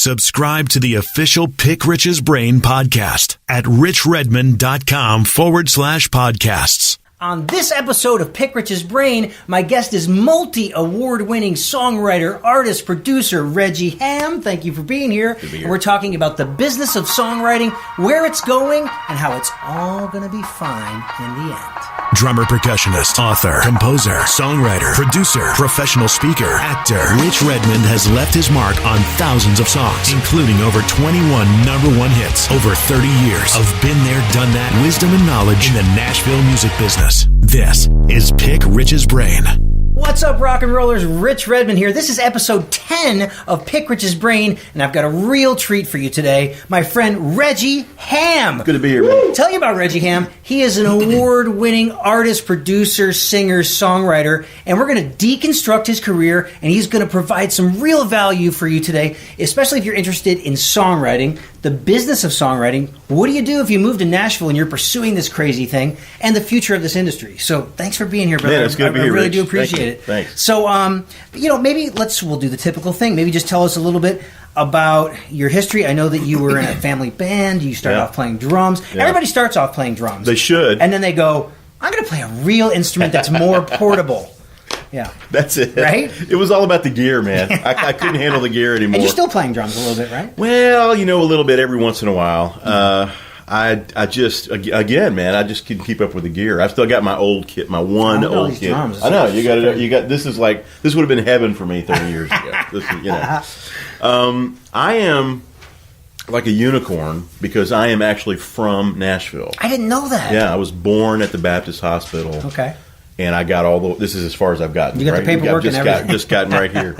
Subscribe to the official Pick Rich's Brain podcast at richredmond.com/podcasts. On this episode of Pick Rich's Brain, my guest is multi-award-winning songwriter, artist, producer, Regie Hamm. Thank you for being here. Good to be here. And we're talking about the business of songwriting, where it's going, and how it's all going to be fine in the end. Drummer, percussionist, author, composer, songwriter, producer, professional speaker, actor, Rich Redmond has left his mark on thousands of songs, including over 21 #1 hits, over 30 years of been there, done that, wisdom and knowledge in the Nashville music business. This is Pick Rich's Brain. What's up, rock and rollers? Rich Redmond here. This is episode 10 of Pick Rich's Brain, and I've got a real treat for you today. My friend Regie Hamm. Good to be here, man. Tell you about Regie Hamm. He is an award-winning artist, producer, singer, songwriter, and we're going to deconstruct his career, and he's going to provide some real value for you today, especially if you're interested in songwriting, the business of songwriting. What do you do if you move to Nashville and you're pursuing this crazy thing, and the future of this industry? So thanks for being here, brother. Man, it's good to be here, I really Rich. do appreciate Thank you. it. Thanks. So, maybe we'll do the typical thing. Maybe just tell us a little bit about your history. I know that you were in a family band. You started off playing drums. Yeah. Everybody starts off playing drums. They should. And then they go, I'm going to play a real instrument that's more portable. Yeah. That's it. Right? It was all about the gear, man. I couldn't handle the gear anymore. And you're still playing drums a little bit, right? Well, a little bit every once in a while. I just can keep up with the gear. I've still got my old kit, my one old kit. Drums. I know you got it. You got this would have been heaven for me 30 years ago. I am like a unicorn because I am actually from Nashville. I didn't know that. Yeah, I was born at the Baptist Hospital. Okay. And I got this is as far as I've gotten. You got the paperwork and everything. Just gotten right here.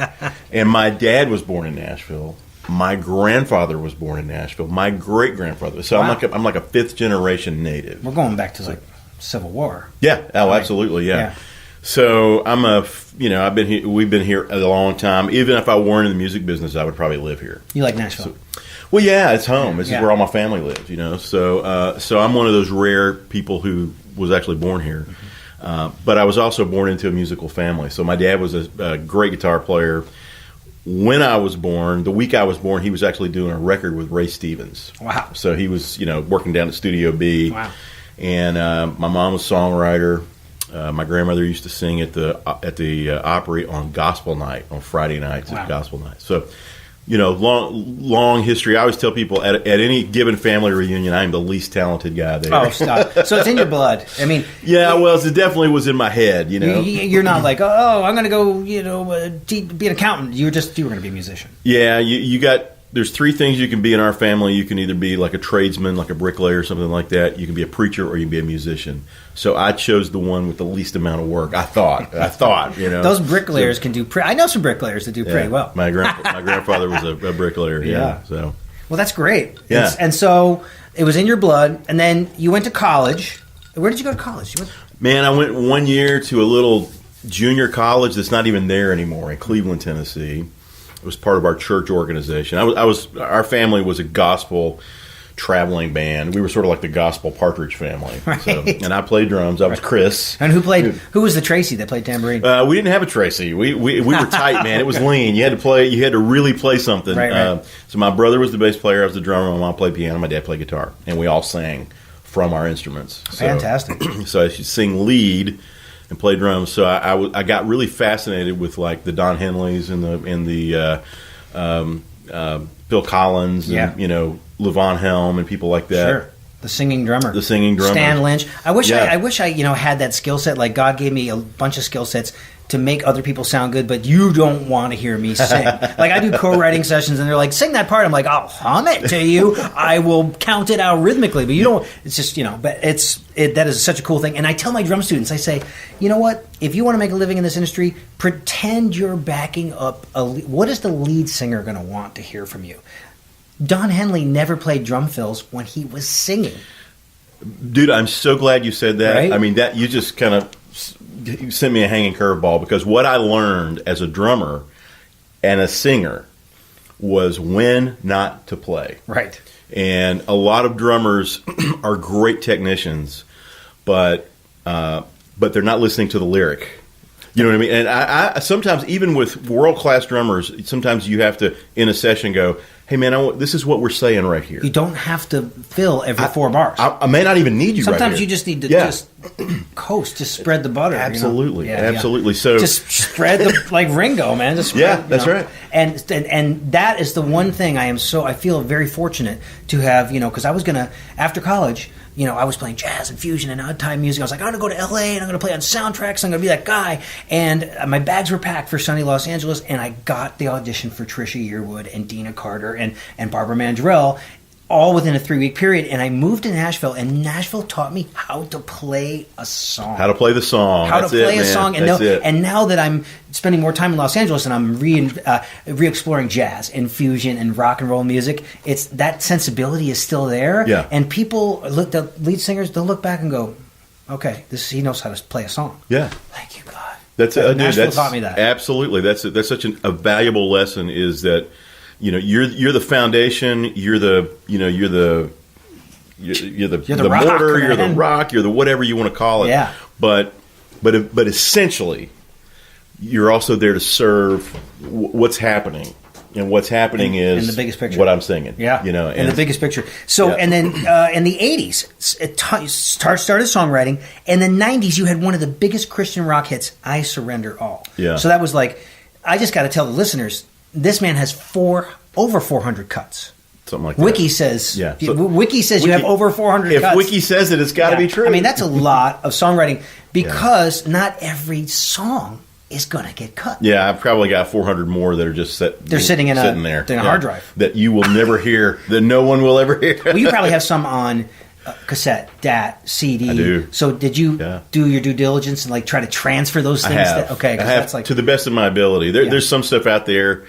And my dad was born in Nashville. My grandfather was born in Nashville. My great grandfather. So Wow. I'm like a fifth generation native. We're going back to like Civil War. Yeah. Oh, absolutely. Yeah. So I've been here. We've been here a long time. Even if I weren't in the music business, I would probably live here. You like Nashville? Well, yeah, it's home. This Yeah. is where all my family lives. So I'm one of those rare people who was actually born here. But I was also born into a musical family. So my dad was a great guitar player. When I was born, the week I was born, he was actually doing a record with Ray Stevens. Wow. So he was, working down at Studio B. Wow. And my mom was a songwriter. My grandmother used to sing at the Opry on gospel night, on Friday nights at gospel night. So, long history. I always tell people at any given family reunion, I'm the least talented guy there. Oh, stop. So it's in your blood. I mean, yeah, well, it definitely was in my head, You're not like, I'm going to go, be an accountant. You were going to be a musician. Yeah, there's three things you can be in our family. You can either be like a tradesman, like a bricklayer or something like that. You can be a preacher or you can be a musician. So I chose the one with the least amount of work. I thought, Those bricklayers can do I know some bricklayers that do pretty well. My grandfather was a bricklayer. Yeah. So. Well, that's great. Yeah. And so it was in your blood, and then you went to college. Where did you go to college? Man, I went 1 year to a little junior college that's not even there anymore in Cleveland, Tennessee. It was part of our church organization. Our family was a gospel traveling band. We were sort of like the gospel Partridge Family. Right. So, and I played drums. I was Chris. And who was the Tracy that played tambourine? We didn't have a Tracy. We were tight, man. It was lean. You had to really play something. Right. So my brother was the bass player. I was the drummer. My mom played piano. My dad played guitar. And we all sang from our instruments. So, Fantastic. So I should sing lead and play drums. So I got really fascinated with like the Don Henleys and the Bill Collins and Levon Helm and people like that. Sure. The singing drummer. Stan Lynch. I wish I had that skill set. Like God gave me a bunch of skill sets to make other people sound good, but you don't want to hear me sing. Like I do co-writing sessions and they're like, sing that part. I'm like, I'll hum it to you. I will count it out rhythmically, but you don't, it's just, but that is such a cool thing. And I tell my drum students, I say, you know what? If you want to make a living in this industry, pretend you're backing up what is the lead singer going to want to hear from you? Don Henley never played drum fills when he was singing. Dude, I'm so glad you said that. Right? I mean, that you just kind of sent me a hanging curveball because what I learned as a drummer and a singer was when not to play. Right. And a lot of drummers are great technicians, but they're not listening to the lyric. You know what I mean? And I sometimes, even with world-class drummers, sometimes you have to, in a session, go, hey man, this is what we're saying right here. You don't have to fill every 4 bars. I may not even need you. Sometimes right here. you just need to just coast, just spread the butter. Absolutely, you know? absolutely. So just spread the like Ringo, man. Just spread, that's right. And that is the one thing I feel very fortunate to have. Because I was gonna after college. I was playing jazz and fusion and odd time music. I was like, I'm going to go to L.A. and I'm going to play on soundtracks. I'm going to be that guy. And my bags were packed for sunny Los Angeles, and I got the audition for Trisha Yearwood and Dina Carter and Barbara Mandrell, all within a 3-week period. And I moved to Nashville, and Nashville taught me how to play a song. How to play the song. How to play a song. And now that I'm spending more time in Los Angeles and I'm re-exploring jazz and fusion and rock and roll music, it's that sensibility is still there. Yeah. And people, the lead singers, they'll look back and go, okay, he knows how to play a song. Yeah. Thank you, God. Nashville taught me that. Absolutely. That's such a valuable lesson is that, you're the foundation, you're the mortar, you're the rock, you're the whatever you want to call it. Yeah. But essentially, you're also there to serve what's happening. And what's happening is in the biggest picture. What I'm singing. Yeah. In the biggest picture. So, yeah. And then in the 80s, it started songwriting. And in the 90s, you had one of the biggest Christian rock hits, I Surrender All. Yeah. So that was like, I just got to tell the listeners, this man has over 400 cuts. Something like that. Wiki says, Wiki says you have over 400 cuts. If Wiki says it, it's got to be true. I mean, that's a lot of songwriting because not every song is going to get cut. Yeah, I've probably got 400 more that are just sitting there in a hard drive that you will never hear, that no one will ever hear. Well, you probably have some on cassette, DAT, CD. I do. So did you do your due diligence and try to transfer those things? I have. Okay, I have to the best of my ability. There's some stuff out there.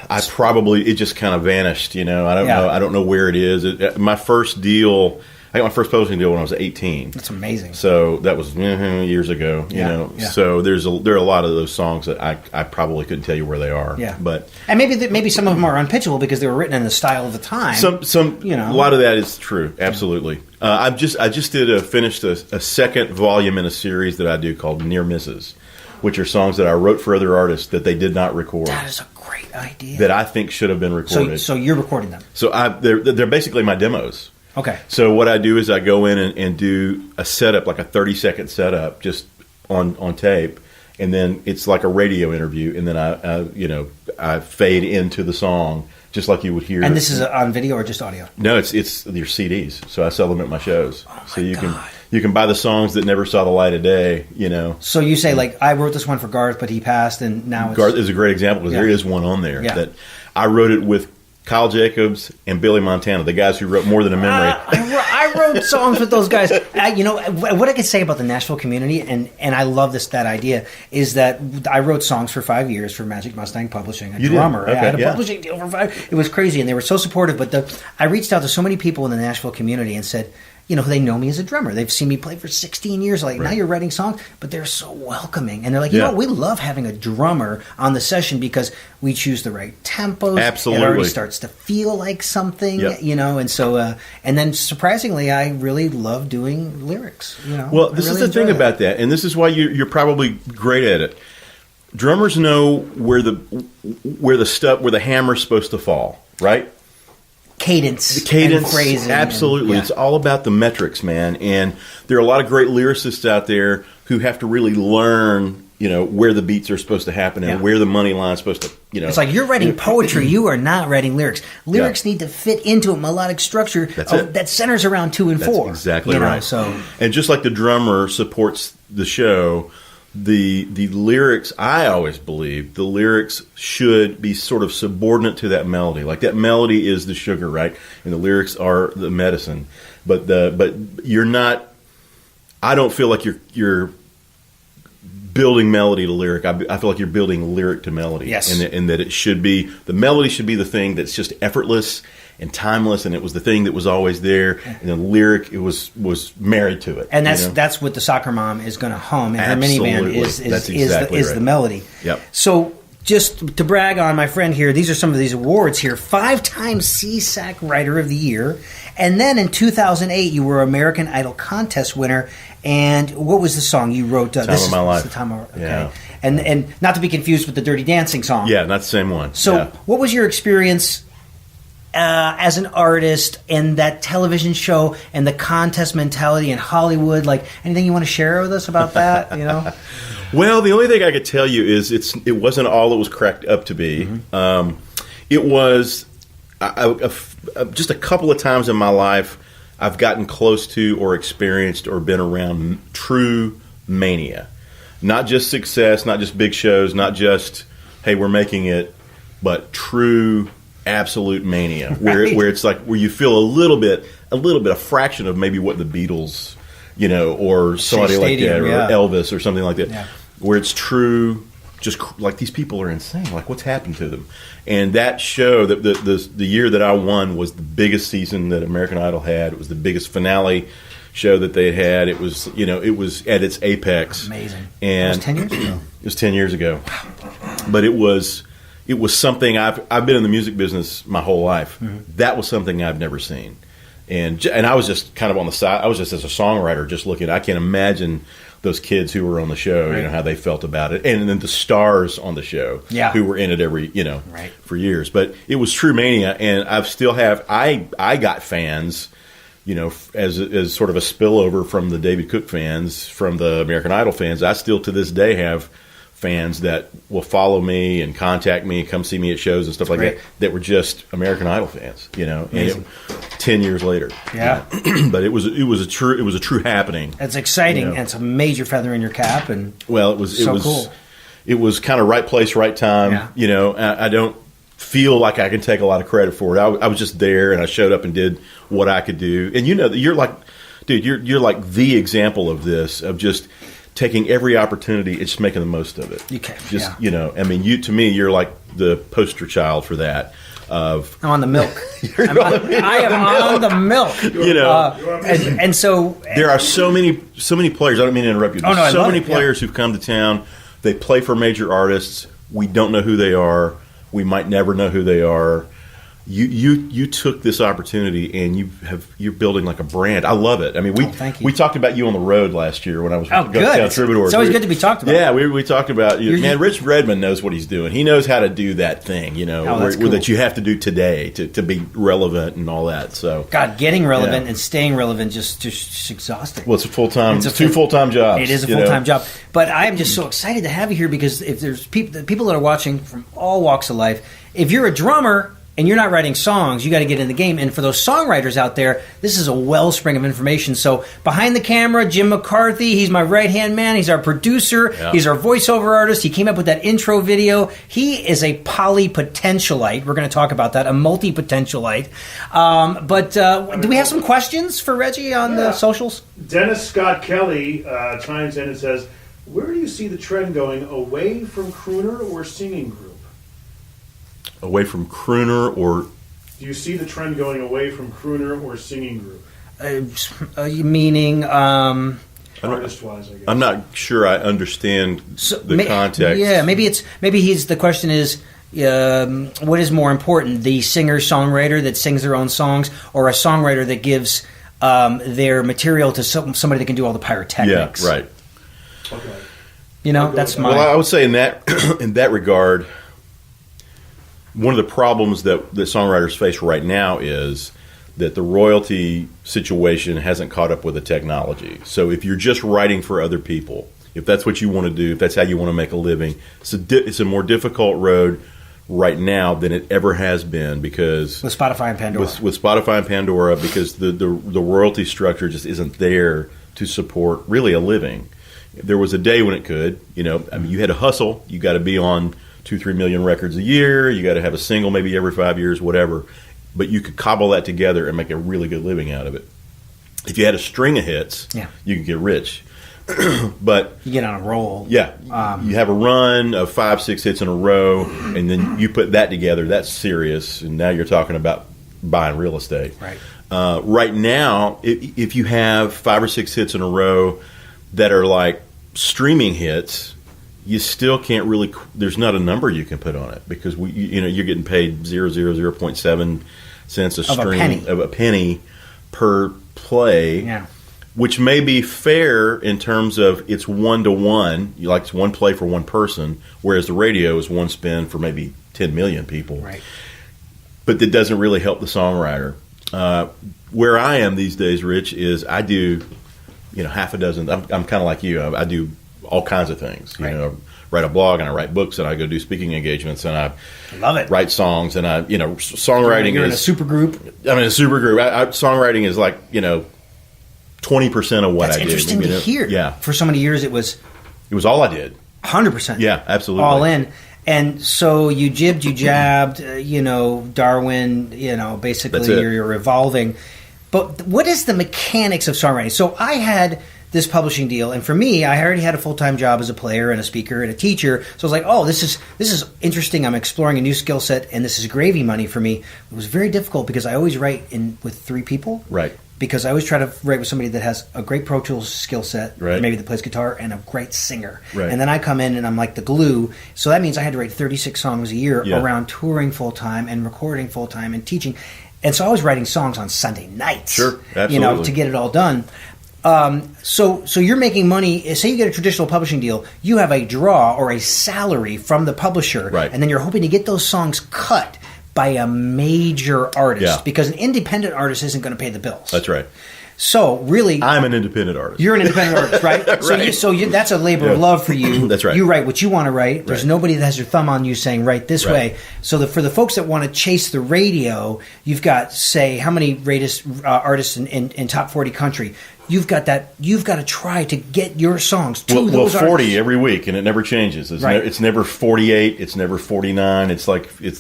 It just kind of vanished. I don't know. I don't know where it is. My first deal. I got my first publishing deal when I was 18. That's amazing. So that was years ago, Yeah. So there are a lot of those songs that I probably couldn't tell you where they are. Yeah. But and maybe some of them are unpitchable because they were written in the style of the time. A lot of that is true. Absolutely. I just finished a second volume in a series that I do called Near Misses, which are songs that I wrote for other artists that they did not record. That is a great idea. That I think should have been recorded. So you're recording them. So they're basically my demos. Okay. So what I do is I go in and do a setup, like a 30-second setup, just on tape, and then it's like a radio interview, and then I fade into the song just like you would hear. And this is on video or just audio? No, it's your CDs. So I sell them at my shows. Oh so you can buy the songs that never saw the light of day. So you say I wrote this one for Garth, but he passed, and now Garth is a great example because there is one on there that I wrote it with Kyle Jacobs and Billy Montana, the guys who wrote More Than a Memory. I wrote songs with those guys. What I could say about the Nashville community, and I love that idea, is that I wrote songs for 5 years for Magic Mustang Publishing, drummer. Okay, I had a publishing deal for 5. It was crazy, and they were so supportive. But I reached out to so many people in the Nashville community and said, they know me as a drummer. They've seen me play for 16 years. Now you're writing songs, but they're so welcoming. And they're like, we love having a drummer on the session because we choose the right tempos. Absolutely. It already starts to feel like something, And so, and then surprisingly, I really love doing lyrics, Well, this is the thing about that, and this is why you're probably great at it. Drummers know where the hammer's supposed to fall, right? Cadence, and phrasing, absolutely. It's all about the metrics, man. And there are a lot of great lyricists out there who have to really learn, where the beats are supposed to happen and where the money line's supposed to, It's like you're writing poetry. You are not writing lyrics. Lyrics need to fit into a melodic structure that centers around 2 and 4. That's exactly right. And just like the drummer supports the show, the lyrics, I always believe, the lyrics should be sort of subordinate to that melody. Like that melody is the sugar, right? And the lyrics are the medicine. But you're not. I don't feel like you're building melody to lyric. I feel like you're building lyric to melody. Yes. And that it should be, the melody should be the thing that's just effortless and timeless, and it was the thing that was always there, and the lyric was married to it. And that's what the soccer mom is going to hum in her minivan is the melody. Yep. So just to brag on my friend here, these are some of these awards here. 5-time CSAC Writer of the Year. And then in 2008, you were American Idol contest winner. And what was the song you wrote? Time of My Life. The Time of, okay. Yeah. And not to be confused with the Dirty Dancing song. Yeah, not the same one. So, what was your experience as an artist in that television show and the contest mentality in Hollywood? Like, anything you want to share with us about that? You know. Well, the only thing I could tell you is it wasn't all it was cracked up to be. It was just a couple of times in my life I've gotten close to or experienced or been around true mania. Not just success, not just big shows, not just, hey, we're making it, but true absolute mania, where it's like where you feel a little bit, a fraction of maybe what the Beatles, or somebody like that, or Elvis or something like that, where it's true. Just like these people are insane. Like, what's happened to them? And that show, the year that I won, was the biggest season that American Idol had. It was the biggest finale show that they had. It was, it was at its apex. Amazing. And it was 10 years ago. It was 10 years ago. But it was something I've been in the music business my whole life. That was something I've never seen. And I was just kind of on the side. I was just as a songwriter, just looking. I can't imagine those kids who were on the show, how they felt about it, and then the stars on the show, who were in it every, for years. But it was true mania, and I got fans, as sort of a spillover from the David Cook fans, from the American Idol fans. I still to this day have fans that will follow me and contact me and come see me at shows and stuff like that were just American Idol fans, and 10 years later. But it was a true happening. It's exciting, and it's a major feather in your cap, and it was cool. It was kind of right place, right time. I don't feel like I can take a lot of credit for it. I was just there, and I showed up and did what I could do. And you're like, dude, you're like the example of this, of just taking every opportunity and just making the most of it. To me, you're like the poster child for that. I'm on the milk. I am on the milk. And so there are so many players. I don't mean to interrupt you. There's so many players who've come to town. They play for major artists. We don't know who they are. We might never know who they are. You took this opportunity and you're building like a brand. I love it. I mean, we talked about you on the road last year when I was good. Troubadour. It's always good to be talked about. Yeah, we talked about you. Man, Rich Redmond knows what he's doing. He knows how to do that thing, cool. That you have to do today to be relevant and all that. So God, getting relevant and staying relevant just exhausting. Well, it's a full-time. It's two full-time jobs. It is a full-time job. But I am just so excited to have you here because if there's people that are watching from all walks of life, if you're a drummer and you're not writing songs, you got to get in the game. And for those songwriters out there, this is a wellspring of information. So behind the camera, Jim McCarthy, he's my right-hand man. He's our producer. Yeah. He's our voiceover artist. He came up with that intro video. He is a polypotentialite. We're going to talk about that, a multi-potentialite. But do we have some questions for Regie on the socials? Dennis Scott Kelly chimes in and says, where do you see the trend going, away from crooner or singing group? Away from crooner or... Do you see the trend going away from crooner or singing group? Meaning... artist-wise, I guess. I'm not sure I understand the context. Yeah, maybe the question is, what is more important, the singer-songwriter that sings their own songs or a songwriter that gives their material to somebody that can do all the pyrotechnics? Yeah, right. Okay. That's my... Well, I would say in that regard... One of the problems that songwriters face right now is that the royalty situation hasn't caught up with the technology. So if you're just writing for other people, if that's what you want to do, if that's how you want to make a living, it's a more difficult road right now than it ever has been because... With Spotify and Pandora. With Spotify and Pandora, because the royalty structure just isn't there to support really a living. There was a day when it could. You had to hustle. You got to be on... 2-3 million records a year. You got to have a single maybe every 5 years, whatever. But you could cobble that together and make a really good living out of it. If you had a string of hits, you could get rich. But you get on a roll. Yeah, you have a run of 5-6 hits in a row, and then you put that together. That's serious, and now you're talking about buying real estate. Right. Right now, if you have 5 or 6 hits in a row that are like streaming hits. You still can't really. There's not a number you can put on it because you're getting paid 0.7 cents a stream of a penny per play. Yeah. which may be fair in terms of it's 1-to-1. You like it's one play for one person, whereas the radio is one spin for maybe 10 million people. Right. But that doesn't really help the songwriter. Where I am these days, Rich, is I do, half a dozen. I'm kind of like you. I do all kinds of things. Right. Write a blog and I write books and I go do speaking engagements and I love it. Write songs and I, songwriting You're is in a super group. I'm in a super group. Songwriting is like 20% of what That's I do. interesting to hear. Yeah, For so many years, it was all I did. 100%. Yeah, absolutely. All in. And so you jibbed, you jabbed, Darwin, basically you're evolving. But what is the mechanics of songwriting? So I had this publishing deal, and for me, I already had a full-time job as a player and a speaker and a teacher. So I was like, oh, this is interesting. I'm exploring a new skill set, and this is gravy money for me. It was very difficult because I always write with 3 people. Right. Because I always try to write with somebody that has a great Pro Tools skill set, right. maybe that plays guitar, and a great singer. Right. And then I come in and I'm like the glue. So that means I had to write 36 songs a year Yeah. around touring full-time and recording full-time and teaching. And so I was writing songs on Sunday nights. Sure, absolutely. To get it all done. So you're making money. Say you get a traditional publishing deal, you have a draw or a salary from the publisher, right. and then you're hoping to get those songs cut by a major artist, Yeah. because an independent artist isn't going to pay the bills. That's right. So really, I'm an independent artist. You're an independent artist, right? Right. So that's a labor of love for you. That's right. You write what you want to write. There's Right. nobody that has their thumb on you saying write this Right. way. So for the folks that want to chase the radio, you've got, say, how many artists in top 40 country? You've got that. You've got to try to get your songs to those 40 artists. every week, and it never changes. It's, Right. it's never 48. It's never 49. It's like this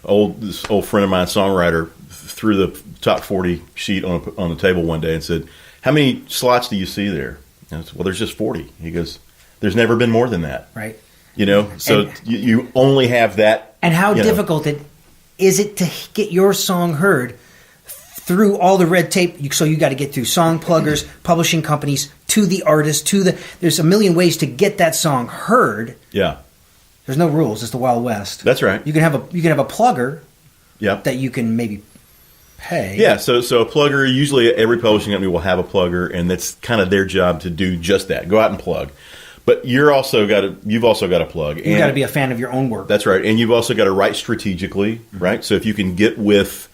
old friend of mine, songwriter, threw the top 40 sheet on the table one day and said, "How many slots do you see there?" And I said, "Well, there's just 40." He goes, "There's never been more than that." Right. So you only have that. And how difficult is it to get your song heard through all the red tape? So you got to get through song pluggers, publishing companies, to the artist, there's a million ways to get that song heard. Yeah. There's no rules. It's the Wild West. That's right. You can have a plugger Yep. that you can maybe pay. Yeah, so a plugger, usually every publishing company will have a plugger, and that's kind of their job to do just that. Go out and plug. But you've also got to plug. You've got to be a fan of your own work. That's right. And you've also got to write strategically, right? So if you can get with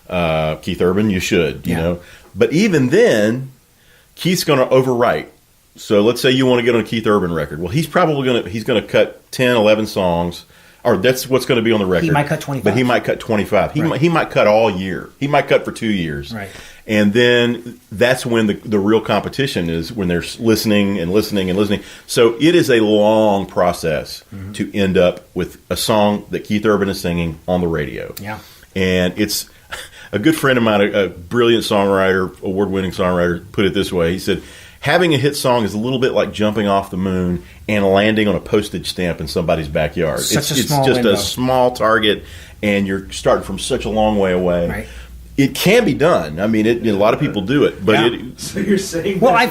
Keith Urban, you should, you know. But even then, Keith's going to overwrite. So let's say you want to get on a Keith Urban record. Well, he's probably going to cut 10, 11 songs, or that's what's going to be on the record. He might cut 25. But he might cut 25. He might cut all year. He might cut for 2 years. Right. And then that's when the real competition is, when they're listening and listening and listening. So it is a long process to end up with a song that Keith Urban is singing on the radio. Yeah. And it's a good friend of mine, a brilliant songwriter, award-winning songwriter, put it this way. He said, having a hit song is a little bit like jumping off the moon and landing on a postage stamp in somebody's backyard. It's just window. a small target, and you're starting from such a long way away. Right. It can be done. I mean, a lot of people do it, but So you're saying Well, that-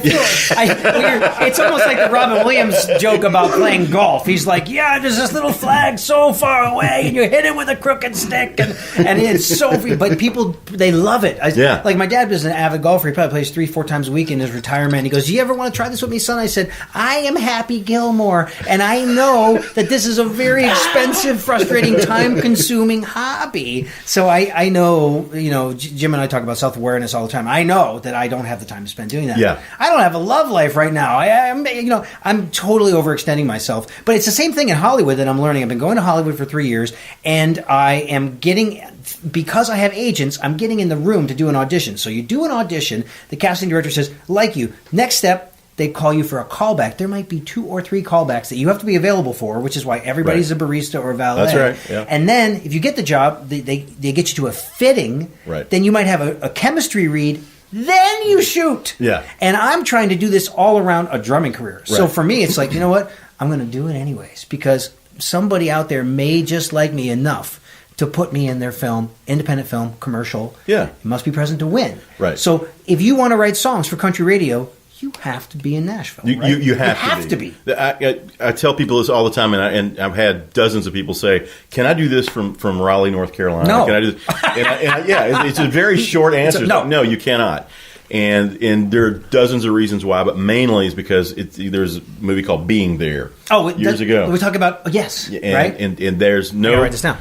I feel it's almost like the Robin Williams joke about playing golf. He's like, yeah, there's this little flag so far away, and you hit it with a crooked stick, and it's so free. But people, they love it. Yeah. Like my dad was an avid golfer. He probably plays 3-4 times a week in his retirement. He goes, do you ever want to try this with me, son? I said, I am Happy Gilmore, and I know that this is a very expensive, frustrating, time-consuming hobby. So I know, Jim and I talk about self-awareness all the time. I know that I don't have the time to spend doing that. Yeah. I don't have a love life right now. I'm totally overextending myself. But it's the same thing in Hollywood that I'm learning. I've been going to Hollywood for 3 years, and I am getting, because I have agents, I'm getting in the room to do an audition. So you do an audition, the casting director says, like you. Next step, they call you for a callback. There might be 2 or 3 callbacks that you have to be available for, which is why everybody's a barista or valet. That's right, yeah. And then if you get the job, they get you to a fitting. Right. Then you might have a chemistry read. Then you shoot. Yeah. And I'm trying to do this all around a drumming career. So Right. for me, it's like, you know what? I'm going to do it anyways, because somebody out there may just like me enough to put me in their film, independent film, commercial. Yeah. It must be present to win. Right. So if you want to write songs for country radio, you have to be in Nashville. You, right? you have to be. I tell people this all the time, and I've had dozens of people say, "Can I do this from Raleigh, North Carolina? No. Can I do this?" It's a very short answer. No. No, you cannot. And there are dozens of reasons why, but mainly is because there's a movie called Being There. Years ago. We talk about right? And there's no. I gotta write this down.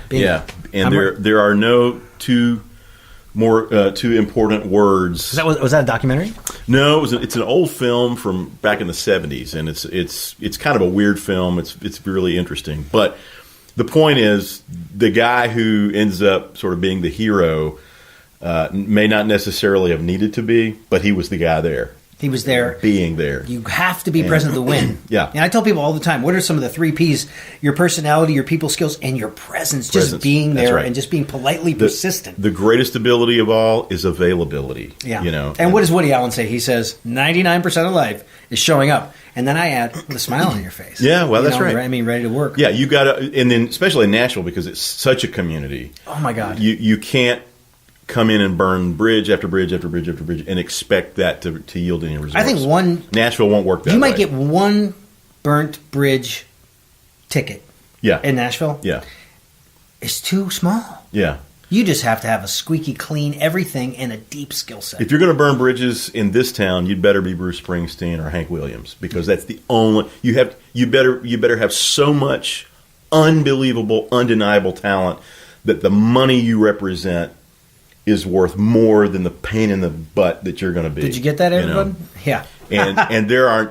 And there are no two important words. Was that a documentary? No, it's an old film from back in the 70s, and it's kind of a weird film. It's really interesting, but the point is the guy who ends up sort of being the hero may not necessarily have needed to be, but he was the guy there. He was there. Being there. You have to be present to win. Yeah. And I tell people all the time, what are some of the 3 Ps? Your personality, your people skills, and your presence. Just being there and just being politely persistent. The greatest ability of all is availability. Yeah. You know. And what does Woody Allen say? He says 99% of life is showing up. And then I add with a smile on your face. Yeah, well, that's right. I mean, ready to work. Yeah, you got to, and then especially in Nashville because it's such a community. Oh my God. You can't come in and burn bridge after bridge after bridge after bridge and expect that to yield any results. I think Nashville won't work that way. You might get one burnt bridge ticket. Yeah. In Nashville. Yeah. It's too small. Yeah. You just have to have a squeaky clean everything and a deep skill set. If you're going to burn bridges in this town, you'd better be Bruce Springsteen or Hank Williams because that's the only you better have so much unbelievable, undeniable talent that the money you represent is worth more than the pain in the butt that you're going to be. Did you get that, everyone? Yeah. and there's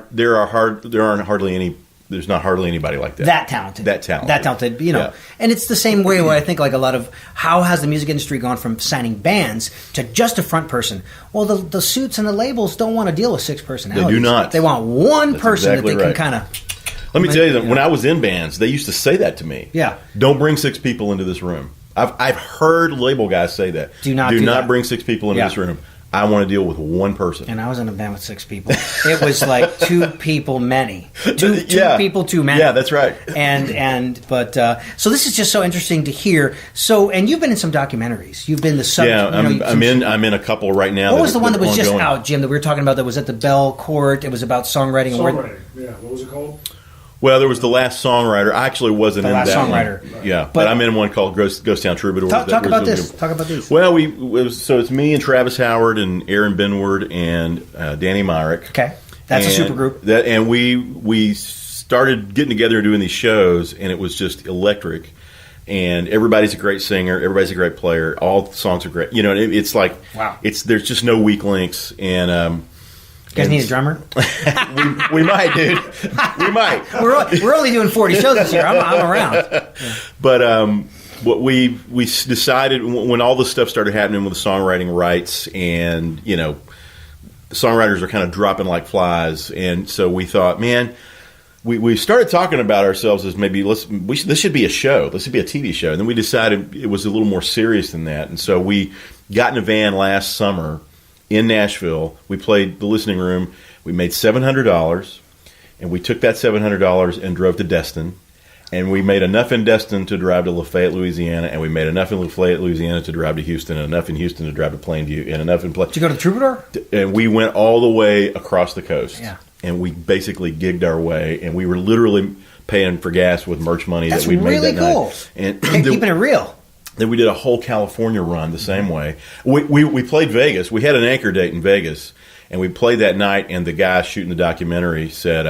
not hardly anybody like that. That talented. You know. Yeah. And it's the same way where I think like a lot of how has the music industry gone from signing bands to just a front person? Well, the suits and the labels don't want to deal with 6 personalities. They do not. They want one person exactly that they right. can kind of. Let me tell you that when I was in bands, they used to say that to me. Yeah. Don't bring 6 people into this room. I've heard label guys say that. Do not bring 6 people into this room. I want to deal with one person. And I was in a band with 6 people. It was like 2 people many. Two people too many. Yeah, that's right. But so this is just so interesting to hear. So, and you've been in some documentaries. You've been the subject. Yeah, I'm in a couple right now. What was the one that was just out, Jim, that we were talking about that was at the Bell Court? It was about songwriting. Yeah, what was it called? Well, there was The Last Songwriter. I actually wasn't in that Songwriter. one. Yeah, but I'm in one called Ghost Town Troubadours. Talk about this. Talk about these. Well, it's me and Travis Howard and Aaron Benward and Danny Myrick. Okay, that's a super group. And we started getting together and doing these shows, and it was just electric. And everybody's a great singer. Everybody's a great player. All the songs are great. You know, it's like wow. There's just no weak links. And you guys need a drummer? we might, dude. We might. We're only doing 40 shows this year. I'm around. Yeah. But what we decided when all this stuff started happening with the songwriting rights, and you know, the songwriters are kind of dropping like flies, and so we thought, man, we started talking about ourselves as maybe this should be a show. This should be a TV show. And then we decided it was a little more serious than that, and so we got in a van last summer in Nashville. We played the listening room. We made $700, and we took that $700 and drove to Destin. And we made enough in Destin to drive to Lafayette, Louisiana, and we made enough in Lafayette, Louisiana to drive to Houston, and enough in Houston to drive to Plainview, and enough in Did you go to the Troubadour? And we went all the way across the coast. Yeah. And we basically gigged our way, and we were literally paying for gas with merch money that we made that cool. night. And keeping it real. Then we did a whole California run the same way. We played Vegas. We had an anchor date in Vegas, and we played that night, and the guy shooting the documentary said,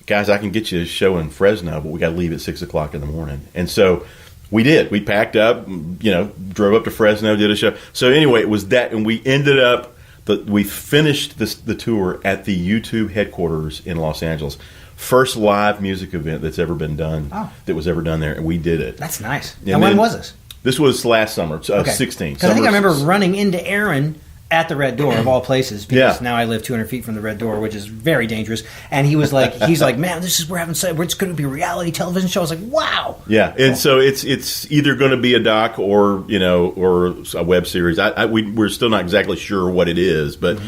guys, I can get you a show in Fresno, but we got to leave at 6 o'clock in the morning. And so we did. We packed up, drove up to Fresno, did a show. So anyway, it was that, and we ended up, we finished the tour at the YouTube headquarters in Los Angeles. First live music event that's ever been done, that was ever done there, and we did it. That's nice. And when was this? This was last summer, 16. Because I think I remember running into Aaron at the Red Door of all places, because now I live 200 feet from the Red Door, which is very dangerous. And he was like, man, it's going to be a reality television show. I was like, wow. Yeah, and so it's either going to be a doc or a web series. We're still not exactly sure what it is, but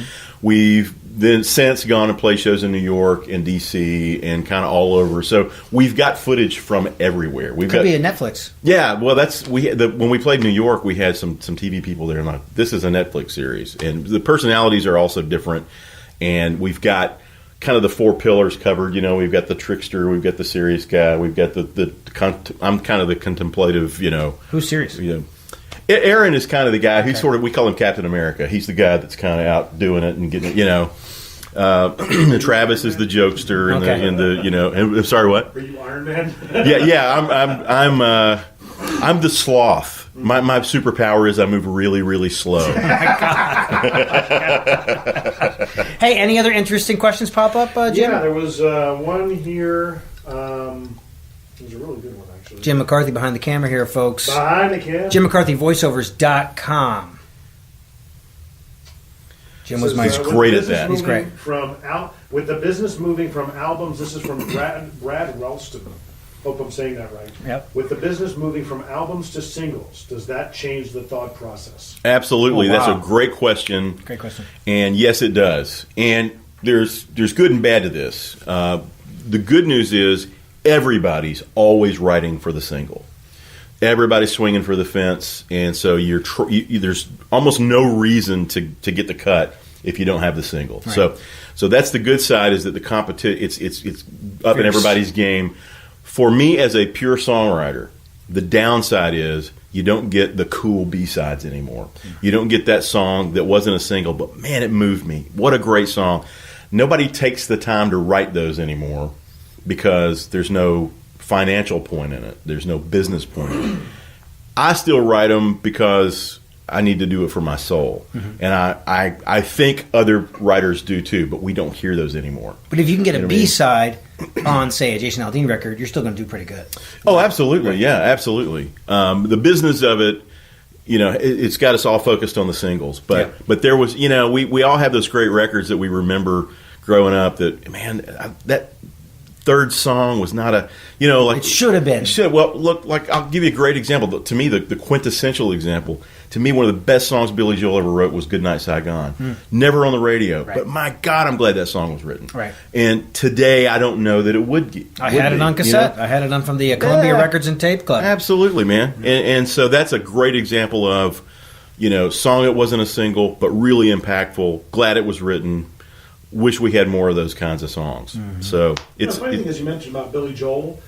we've then since gone and played shows in New York and DC and kind of all over. So we've got footage from everywhere. Could be a Netflix. Yeah, well, when we played New York, we had some TV people there. And like, this is a Netflix series, and the personalities are also different. And we've got kind of the 4 pillars covered. You know, we've got the trickster, we've got the serious guy, we've got I'm kind of the contemplative. Who's serious? Aaron is kind of the guy who's sort of, we call him Captain America. He's the guy that's kind of out doing it and getting it, you know. And Travis is the jokester and the you know. And, sorry, what? Are you Iron Man? yeah. I'm the sloth. My superpower is I move really, really slow. Hey, any other interesting questions pop up, Jim? Yeah, there was one here. It was a really good one, actually. Jim McCarthy behind the camera here, folks. Behind the camera. JimMcCarthyVoiceovers.com. Jim was my... He's great at that. He's great. With the business moving from albums, this is from Brad Ralston. Hope I'm saying that right. Yep. With the business moving from albums to singles, does that change the thought process? Absolutely. Oh, wow. That's a great question. Great question. And yes, it does. And there's good and bad to this. The good news is everybody's always writing for the single. Everybody's swinging for the fence, and so there's almost no reason to get the cut if you don't have the single. Right. So that's the good side, is that the competition it's up in everybody's game. For me, as a pure songwriter, the downside is you don't get the cool B-sides anymore. You don't get that song that wasn't a single, but man, it moved me. What a great song. Nobody takes the time to write those anymore because there's no financial point in it. There's no business point in it. I still write them because I need to do it for my soul. Mm-hmm. And I think other writers do too, but we don't hear those anymore. But if you can get a B-side on, say, a Jason Aldean record, you're still going to do pretty good. Oh, absolutely. Right. Yeah, absolutely. The business of it, you know, it's got us all focused on the singles. But there was, you know, we all have those great records that we remember growing up that, man, that third song was not a, you know, like... It should have been. Well, look, like, I'll give you a great example. To me, the quintessential example, to me, one of the best songs Billy Joel ever wrote was Goodnight Saigon. Never on the radio. Right. But my God, I'm glad that song was written. Right. And today, I don't know that it would be. I had it on cassette. You know? I had it on from the Columbia Records and Tape Club. Absolutely, man. And so that's a great example of, you know, song that wasn't a single, but really impactful. Glad it was written. Wish we had more of those kinds of songs. Mm-hmm. So it's... The funny thing is, you mentioned about Billy Joel.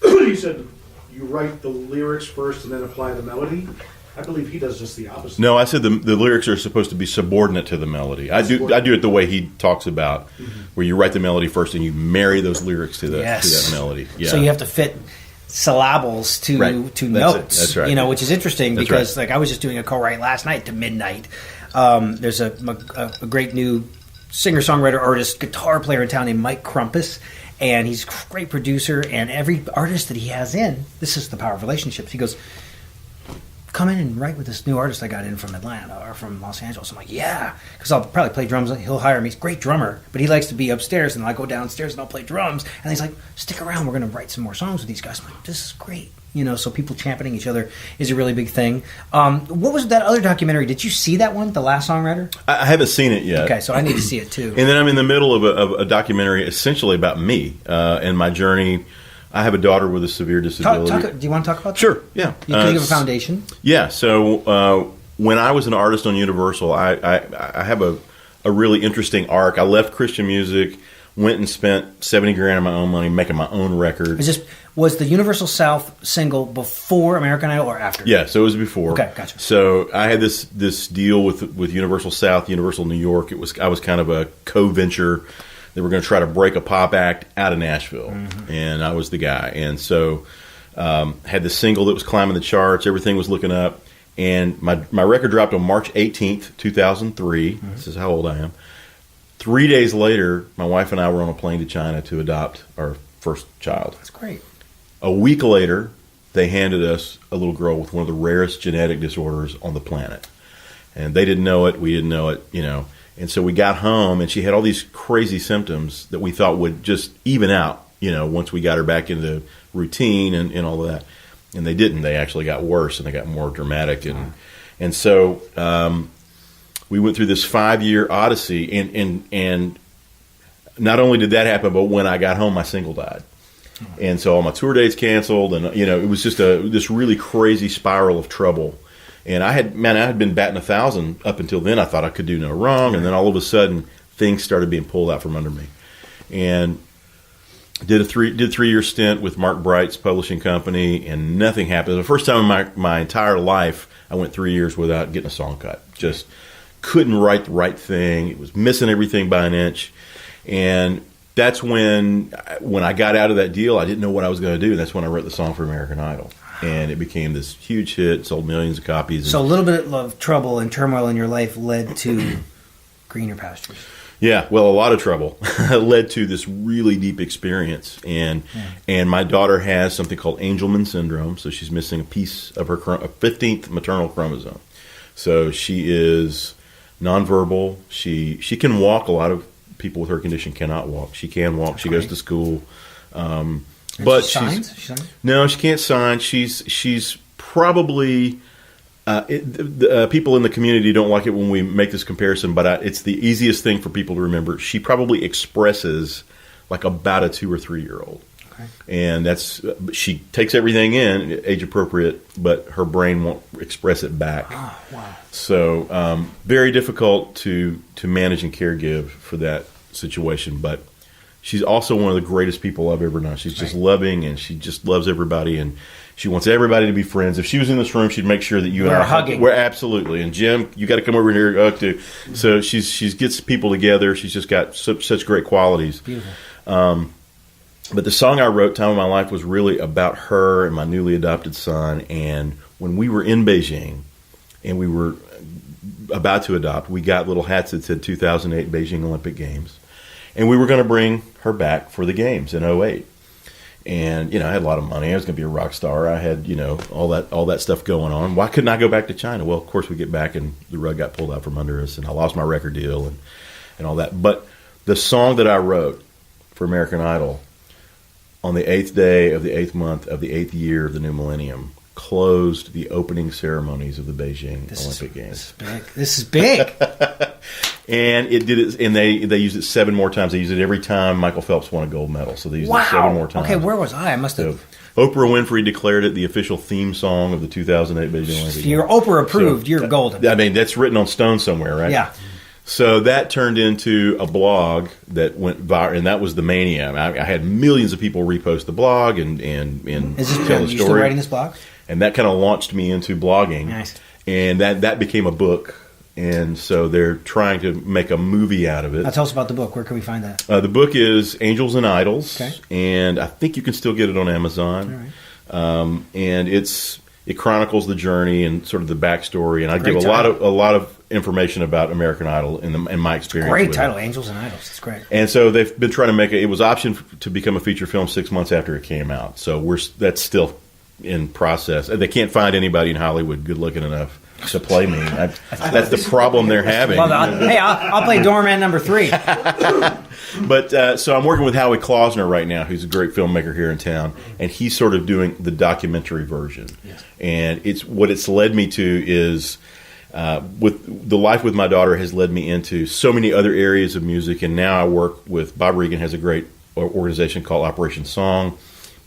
You said you write the lyrics first and then apply the melody. I believe he does just the opposite. No, I said the lyrics are supposed to be subordinate to the melody. I do it the way he talks about, where you write the melody first and you marry those lyrics to that melody. Yeah. So you have to fit syllables to notes. That's right. You know, which is interesting because like I was just doing a co-write last night to midnight. There's a great new singer-songwriter, artist, guitar player in town named Mike Crumpus, and he's a great producer, and every artist that he has in, this is the power of relationships, he goes, come in and write with this new artist I got in from Atlanta or from Los Angeles. I'm like, yeah, because I'll probably play drums. He'll hire me. He's a great drummer, but he likes to be upstairs, and I go downstairs and I'll play drums, and he's like, stick around, we're going to write some more songs with these guys. I'm like, this is great. You know, so people championing each other is a really big thing. What was that other documentary? Did you see that one, The Last Songwriter? I haven't seen it yet. Okay, so I need to see it too. And then I'm in the middle of a documentary essentially about me and my journey. I have a daughter with a severe disability. Do you want to talk about that? Sure, yeah. You have a foundation? Yeah, so when I was an artist on Universal, I have a really interesting arc. I left Christian music, went and spent $70,000 of my own money making my own record. Was the Universal South single before American Idol or after? Yeah, so it was before. Okay, gotcha. So I had this deal with Universal South, Universal New York. I was kind of a co-venture. They were going to try to break a pop act out of Nashville, and I was the guy. And so had the single that was climbing the charts. Everything was looking up. And my record dropped on March 18th, 2003. This is how old I am. 3 days later, my wife and I were on a plane to China to adopt our first child. That's great. A week later, they handed us a little girl with one of the rarest genetic disorders on the planet. And they didn't know it. We didn't know it, you know. And so we got home, and she had all these crazy symptoms that we thought would just even out, you know, once we got her back into routine and all of that. And they didn't. They actually got worse, and they got more dramatic. And so we went through this 5-year odyssey, and not only did that happen, but when I got home, my single died. And so all my tour dates canceled, and you know, it was just this really crazy spiral of trouble. And I had been batting 1,000 up until then. I thought I could do no wrong, and then all of a sudden, things started being pulled out from under me. And Did a 3-year stint with Mark Bright's publishing company, and nothing happened. The first time in my entire life, I went 3 years without getting a song cut. Just couldn't write the right thing. It was missing everything by an inch. And that's when I got out of that deal, I didn't know what I was going to do. That's when I wrote the song for American Idol. And it became this huge hit, sold millions of copies. So a little bit of trouble and turmoil in your life led to greener pastures. Yeah, well, a lot of trouble led to this really deep experience. And my daughter has something called Angelman syndrome, so she's missing a piece of her 15th maternal chromosome. So she is nonverbal. She can walk. A lot of people with her condition cannot walk. She can walk. That's she goes to school. But she signs? No, she can't sign. She's probably... people in the community don't like it when we make this comparison, but it's the easiest thing for people to remember. She probably expresses like about a 2 or 3 year old, and she takes everything in, age appropriate, but her brain won't express it back. Oh, wow! So very difficult to manage and caregive for that situation, but she's also one of the greatest people I've ever known. She's just loving, and she just loves everybody, and she wants everybody to be friends. If she was in this room, she'd make sure that you and I hugging. We're absolutely. And Jim, you got to come over here and hug too. So she gets people together. She's just got such great qualities. Beautiful. But the song I wrote, "Time of My Life," was really about her and my newly adopted son. And when we were in Beijing, and we were about to adopt, we got little hats that said 2008 Beijing Olympic Games, and we were going to bring her back for the games in 2008. And, I had a lot of money. I was going to be a rock star. I had, all that stuff going on. Why couldn't I go back to China? Well, of course, we get back and the rug got pulled out from under us, and I lost my record deal and all that. But the song that I wrote for American Idol on the 8th day of the 8th month of the 8th year of the new millennium closed the opening ceremonies of the Beijing Olympic Games. This is big. And it did it, and they used it 7 more times. They used it every time Michael Phelps won a gold medal. So they used it 7 more times. Okay, where was I? I must have. So, Oprah Winfrey declared it the official theme song of the 2008 Beijing Olympics. If you're Oprah approved, you're golden. I mean, that's written on stone somewhere, right? Yeah. So that turned into a blog that went viral, and that was the mania. I had millions of people repost the blog and tell the story. You still writing this blog? And that kind of launched me into blogging. Nice. And that became a book. And so they're trying to make a movie out of it. Now tell us about the book. Where can we find that? The book is Angels and Idols, okay. And I think you can still get it on Amazon. All right. And it chronicles the journey and sort of the backstory, and I give a lot of information about American Idol in my experience. Great with title, it. Angels and Idols. It's great. And so they've been trying to make it. It was optioned to become a feature film 6 months after it came out. So that's still in process. They can't find anybody in Hollywood good looking enough to play me. That's the problem they're having. Hey, I'll play doorman number 3. But so I'm working with Howie Klausner right now, who's a great filmmaker here in town, and he's sort of doing the documentary version. Yes. And it's led me to is with the life with my daughter has led me into so many other areas of music, and now I work with Bob Regan has a great organization called Operation Song,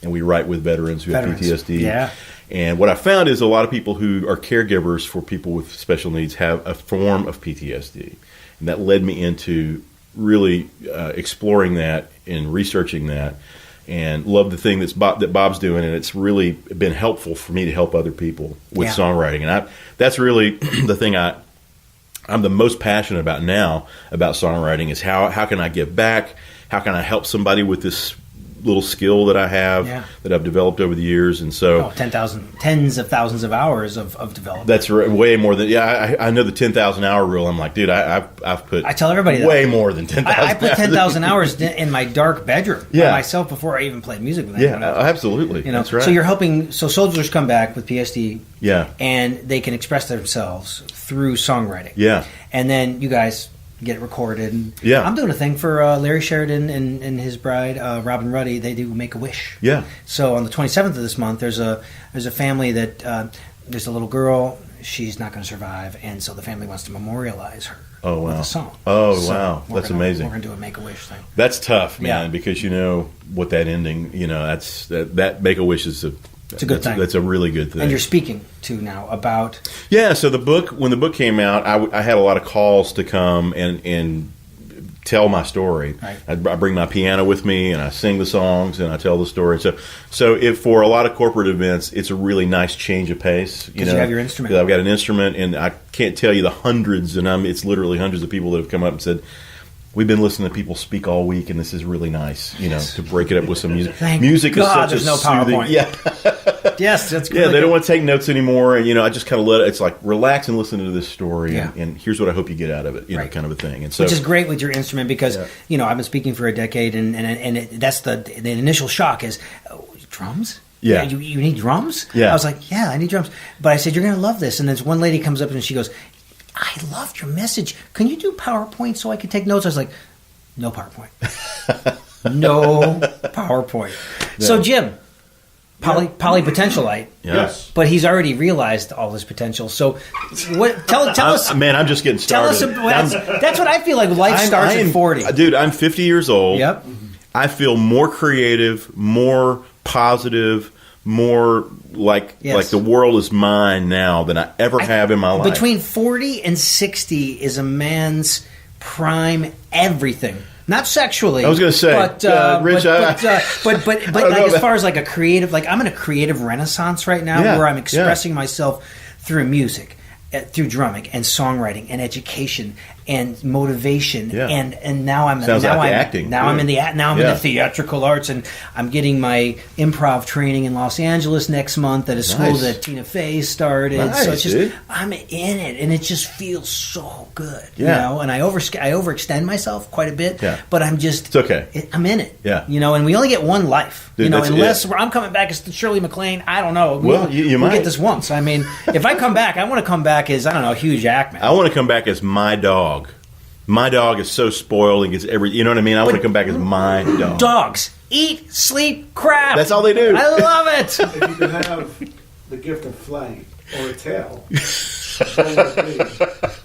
and we write with veterans who have PTSD. Yeah. And what I found is a lot of people who are caregivers for people with special needs have a form of PTSD. And that led me into really exploring that and researching that, and love the thing that Bob's doing. And it's really been helpful for me to help other people with songwriting. And that's really the thing I'm the most passionate about now about songwriting is how can I give back? How can I help somebody with this little skill that I have that I've developed over the years? And so tens of thousands of hours of development. That's way more than I know the 10,000 hour rule. I'm like, dude, I've put I tell everybody way more than 10,000. I put 10,000 hours in my dark bedroom by myself before I even played music with anyone else. Absolutely. That's right. So you're helping. So soldiers come back with PSD, and they can express themselves through songwriting. Yeah, and then you guys get it recorded. Yeah. I'm doing a thing for Larry Sheridan and his bride, Robin Ruddy. They do Make-A-Wish. Yeah. So on the 27th of this month, there's a family that there's a little girl. She's not going to survive, and so the family wants to memorialize her with a song. Oh, wow. That's amazing. We're going to do a Make-A-Wish thing. That's tough, man, because you know what that ending, that Make-A-Wish is it's a good thing. That's a really good thing. And you're speaking to now about... Yeah, so when the book came out, I had a lot of calls to come and tell my story. Right. I bring my piano with me, and I sing the songs, and I tell the story. So if for a lot of corporate events, it's a really nice change of pace. You know, you have your instrument. I've got an instrument, and I can't tell you the hundreds, and it's literally hundreds of people that have come up and said, we've been listening to people speak all week, and this is really nice, you know, to break it up with some music. Thank Music God is such there's a no soothing. PowerPoint. Yeah, Yes, that's good. yeah. They don't want to take notes anymore, and I just kind of let it. It's like relax and listen to this story, Yeah. and here's what I hope you get out of it, Right. kind of a thing. And so, Which is great with your instrument because I've been speaking for a decade, and that's the initial shock is drums. Yeah. You need drums. Yeah. I was like, yeah, I need drums. But I said, you're going to love this. And this one lady comes up and she goes, I loved your message. Can you do PowerPoint so I can take notes? I was like, no PowerPoint. No PowerPoint. So Jim, polypotentialite. yeah. Yes. But he's already realized all his potential. So, what? Tell us. Man, I'm just getting Tell started. us. That's what I feel like. Life starts at 40. Dude, I'm 50 years old. Yep. I feel more creative, more positive, more like the world is mine now than I ever have in my life. Between 40 and 60 is a man's prime everything. Not sexually. I was going to say, but, Rich, but like as far as like a creative, like I'm in a creative renaissance right now Yeah, where I'm expressing myself through music, through drumming and songwriting and education and motivation and now I'm Sounds now like I'm acting. now I'm in the now I'm in Yeah. the theatrical arts and I'm getting my improv training in Los Angeles next month at a school Nice. that Tina Fey started. Nice, so it's just dude. I'm in it and it just feels so good. Yeah. You know, and I overextend myself quite a bit. Yeah. But I'm just It's okay. I'm in it. Yeah. You know, and we only get one life. Dude, you know, that's unless it. I'm coming back as Shirley MacLaine, I don't know. Well, you we'll might. get this once. I mean, if I come back, I want to come back as Hugh Jackman. I want to come back as my dog. My dog is so spoiled and gets you know what I mean? I want to come back as my dog. Dogs eat, sleep, crap. That's all they do. I love it. If you could have the gift of flight or a tail, what would it be?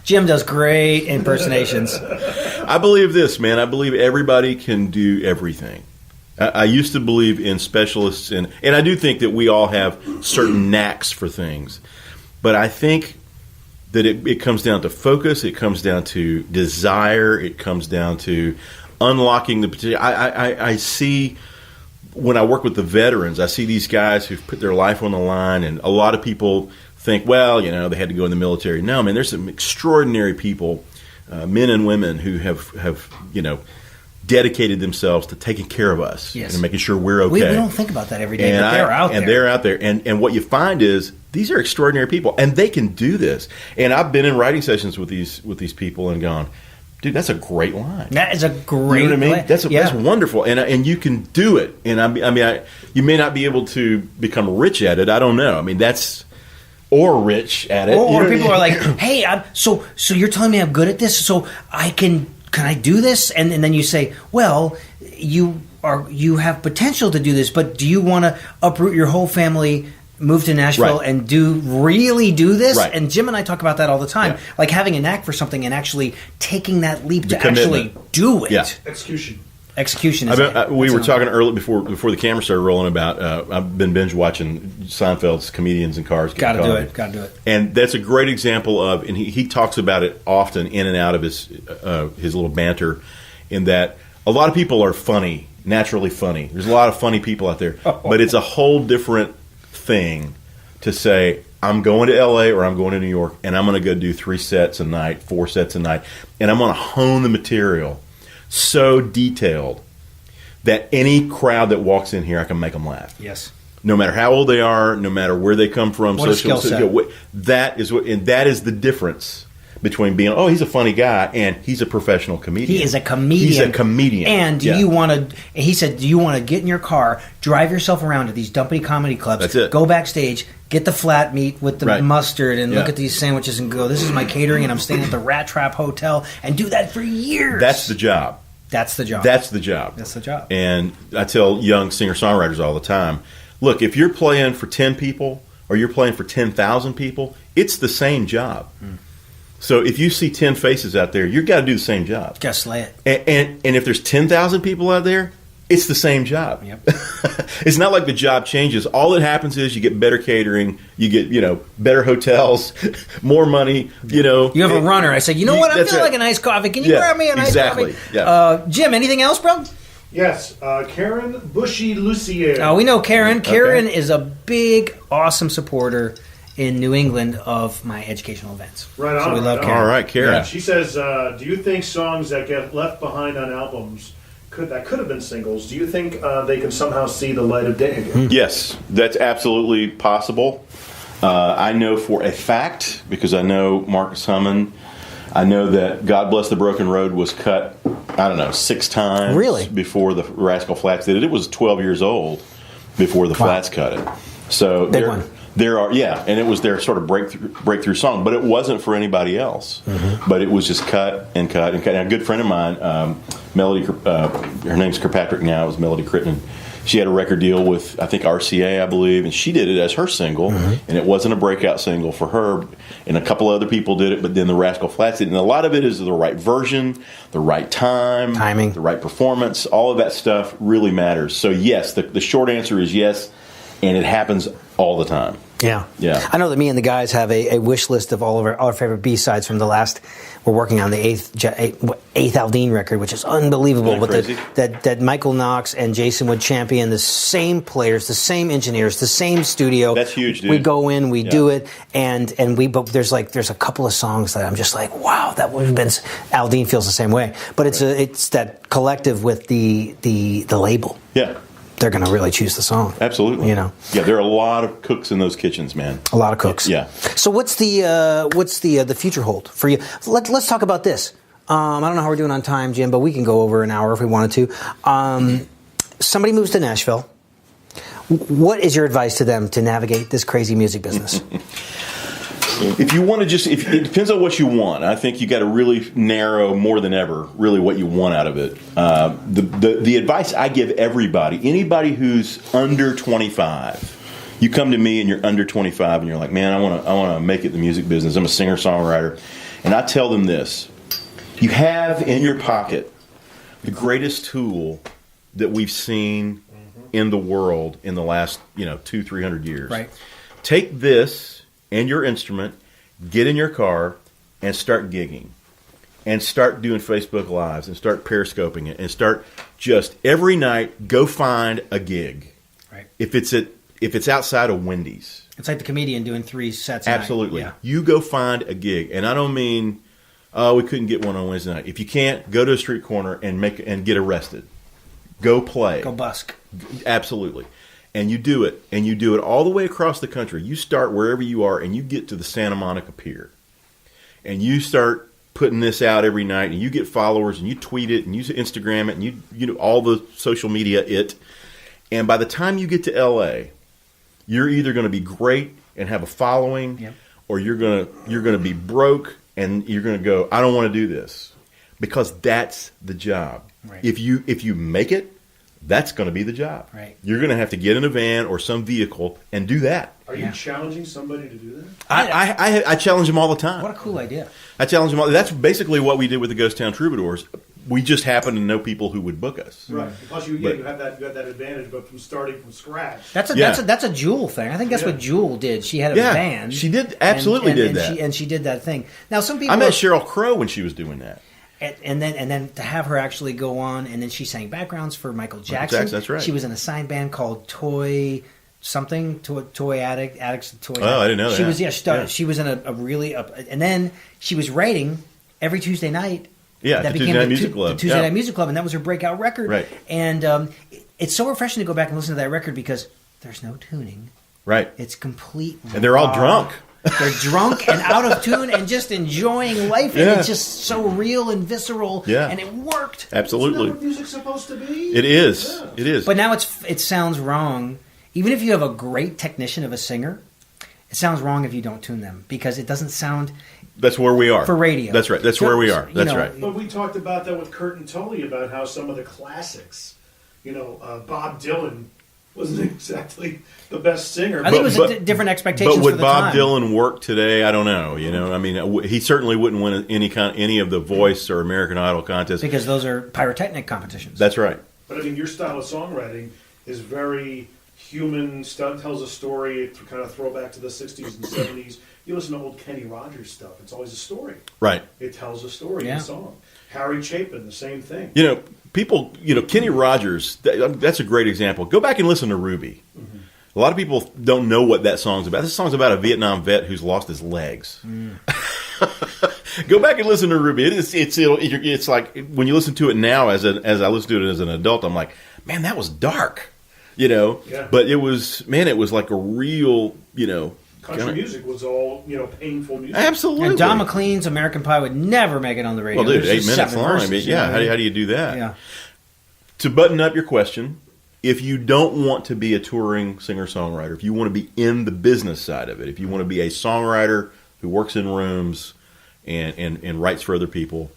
Jim does great impersonations. I believe this, man. I believe everybody can do everything. I used to believe in specialists, and I do think that we all have certain knacks for things. But I think that it comes down to focus, it comes down to desire, it comes down to unlocking the potential. I see, when I work with the veterans, I see these guys who've put their life on the line, and a lot of people think, well, they had to go in the military. No, man, there's some extraordinary people, men and women, who have dedicated themselves to taking care of us and making sure we're okay. We don't think about that every day, but they're out there. And they're out there. And what you find is these are extraordinary people, and they can do this. And I've been in writing sessions with these people and gone, dude, that's a great line. That is a great You know what I mean? line. That's wonderful, and you can do it. And you may not be able to become rich at it. I don't know. I mean, or rich at it. Or people are like, hey, so you're telling me I'm good at this, so can I do this? And then you say, well, you have potential to do this, but do you want to uproot your whole family, move to Nashville, Right. and really do this? Right. And Jim and I talk about that all the time, like having a knack for something and actually taking that leap to actually do it. Yeah. Execution is we were talking earlier before the camera started rolling about I've been binge watching Seinfeld's Comedians in Cars. Gotta do it. And that's a great example of, and he talks about it often in and out of his little banter, in that a lot of people are funny, naturally funny. There's a lot of funny people out there, but it's a whole different thing to say, I'm going to L.A. or I'm going to New York, and I'm going to go do 3 sets a night, 4 sets a night, and I'm going to hone the material so detailed that any crowd that walks in here, I can make them laugh. Yes. No matter how old they are, no matter where they come from, What a skill set. That is the difference between being, he's a funny guy, and he's a professional comedian. He is a comedian. He's a comedian. And do you want to? He said, do you want to get in your car, drive yourself around to these dumpy comedy clubs? That's it. Go backstage, get the flat meat with the Right. mustard, and look Yeah. at these sandwiches, and go, this is my catering, and I'm staying at the Rat Trap Hotel, and do that for years. That's the job. That's the job. That's the job. That's the job. And I tell young singer-songwriters all the time, look, if you're playing for 10 people or you're playing for 10,000 people, it's the same job. So if you see 10 faces out there, you've got to do the same job. Just slay it. And if there's 10,000 people out there, It's the same job. Yep. It's not like the job changes. All that happens is you get better catering, you get, better hotels, more money, You have a runner. I say, you know what? I'm That's feeling right. like a nice coffee. Can you grab me a nice coffee? Yeah. Jim, anything else, bro? Yes, Karen Bushy-Lucier. We know Karen. Karen is a big, awesome supporter in New England of my educational events. Right on. So we love Karen. All right, Karen. Yeah, she says, do you think songs that get left behind on albums that could have been singles, do you think they can somehow see the light of day again? Yes, that's absolutely possible. I know for a fact, because I know Marcus Hammond, I know that God Bless the Broken Road was cut, 6 times Really? before the Rascal Flatts did it. It was 12 years old before the Flats cut it. So Big one. There are, and it was their sort of breakthrough song, but it wasn't for anybody else. Mm-hmm. But it was just cut and cut and cut. And a good friend of mine, Melody, her name's Kirkpatrick now, it was Melody Crittenden. She had a record deal with, I think, RCA, I believe, and she did it as her single, and it wasn't a breakout single for her, and a couple other people did it, but then the Rascal Flatts did it. And a lot of it is the right version, the right timing, the right performance, all of that stuff really matters. So, yes, the short answer is yes, and it happens all the time. Yeah. Yeah. I know that me and the guys have a wish list of all of our favorite B-sides from the last. We're working on the eighth Aldean record, which is unbelievable. Isn't that That Michael Knox and Jason would champion the same players, the same engineers, the same studio. That's huge, dude. We go in, we do it, but there's a couple of songs that I'm just like, wow, that would have been. Aldean feels the same way, but it's that collective with the label. Yeah. They're going to really choose the song. Absolutely. Yeah, there are a lot of cooks in those kitchens, man. A lot of cooks. Yeah. So what's the future hold for you? Let's talk about this. I don't know how we're doing on time, Jim, but we can go over an hour if we wanted to. Somebody moves to Nashville. What is your advice to them to navigate this crazy music business? If you want to it depends on what you want. I think you got to really narrow more than ever, really what you want out of it. The advice I give anybody who's under 25, you come to me and you're under 25 and you're like, man, I want to make it in the music business. I'm a singer-songwriter. And I tell them this, you have in your pocket the greatest tool that we've seen in the world in the last, 200-300 years. Right. Take this and your instrument, get in your car, and start gigging. And start doing Facebook Lives, and start periscoping it, and start just every night go find a gig. Right. If it's outside of Wendy's. It's like the comedian doing 3 sets a night. Absolutely. Yeah. You go find a gig. And I don't mean, we couldn't get one on Wednesday night. If you can't, go to a street corner and get arrested. Go play. Go busk. Absolutely. And you do it all the way across the country. You start wherever you are, and you get to the Santa Monica Pier. And you start putting this out every night, and you get followers, and you tweet it, and you Instagram it, and you do all the social media it. And by the time you get to L.A., you're either going to be great and have a following, or you're going to be broke, and you're going to go, I don't want to do this. Because that's the job. Right. If you make it, that's going to be the job. Right. You're going to have to get in a van or some vehicle and do that. Are you challenging somebody to do that? I challenge them all the time. What a cool idea. I challenge them all. That's basically what we did with the Ghost Town Troubadours. We just happened to know people who would book us. Right. Plus, you have that advantage, but from starting from scratch. That's a Jewel thing. I think that's what Jewel did. She had a band. She did absolutely did that. She did that thing. Now some people I met Sheryl Crow when she was doing that. And then to have her actually go on, and then she sang backgrounds for Michael Jackson. That's right. She was in a signed band called Toy Addicts. Oh, I didn't know that. She was She was in a really and then she was writing every Tuesday night. Yeah, that the became Tuesday Night Music Club. The Tuesday Night Music Club, and that was her breakout record. Right. And it's so refreshing to go back and listen to that record because there's no tuning. Right. It's complete. And they're all drunk. They're drunk and out of tune and just enjoying life, and it's just so real and visceral. Yeah. And it worked. Absolutely. Isn't that what music's supposed to be? It is. Yeah. It is. But now it sounds wrong. Even if you have a great technician of a singer, it sounds wrong if you don't tune them because it doesn't sound. That's where we are For radio. That's right. That's where we are. That's right. But we talked about that with Kurt and Tully about how some of the classics, Bob Dylan wasn't exactly the best singer. I think it was different expectations. But would for the Bob time. Dylan work today? I don't know. I mean, he certainly wouldn't win any of the Voice or American Idol contests because those are pyrotechnic competitions. That's right. But I mean, your style of songwriting is very human stuff, tells a story, to kind of throwback to the 60s and 70s. You listen to old Kenny Rogers stuff, it's always a story. Right. It tells a story in a song. Harry Chapin, the same thing. You know, people, Kenny Rogers, that's a great example. Go back and listen to Ruby. Mm-hmm. A lot of people don't know what that song's about. This song's about a Vietnam vet who's lost his legs. Go back and listen to Ruby. It's like when you listen to it now, as I listen to it as an adult, I'm like, man, that was dark. Yeah. But it was like a real, Country music was all, painful music. Absolutely. And Don McLean's American Pie would never make it on the radio. Well, dude, There's 8 minutes long. verses, How do you do that? Yeah. To button up your question, if you don't want to be a touring singer-songwriter, if you want to be in the business side of it, if you want to be a songwriter who works in rooms and writes for other people,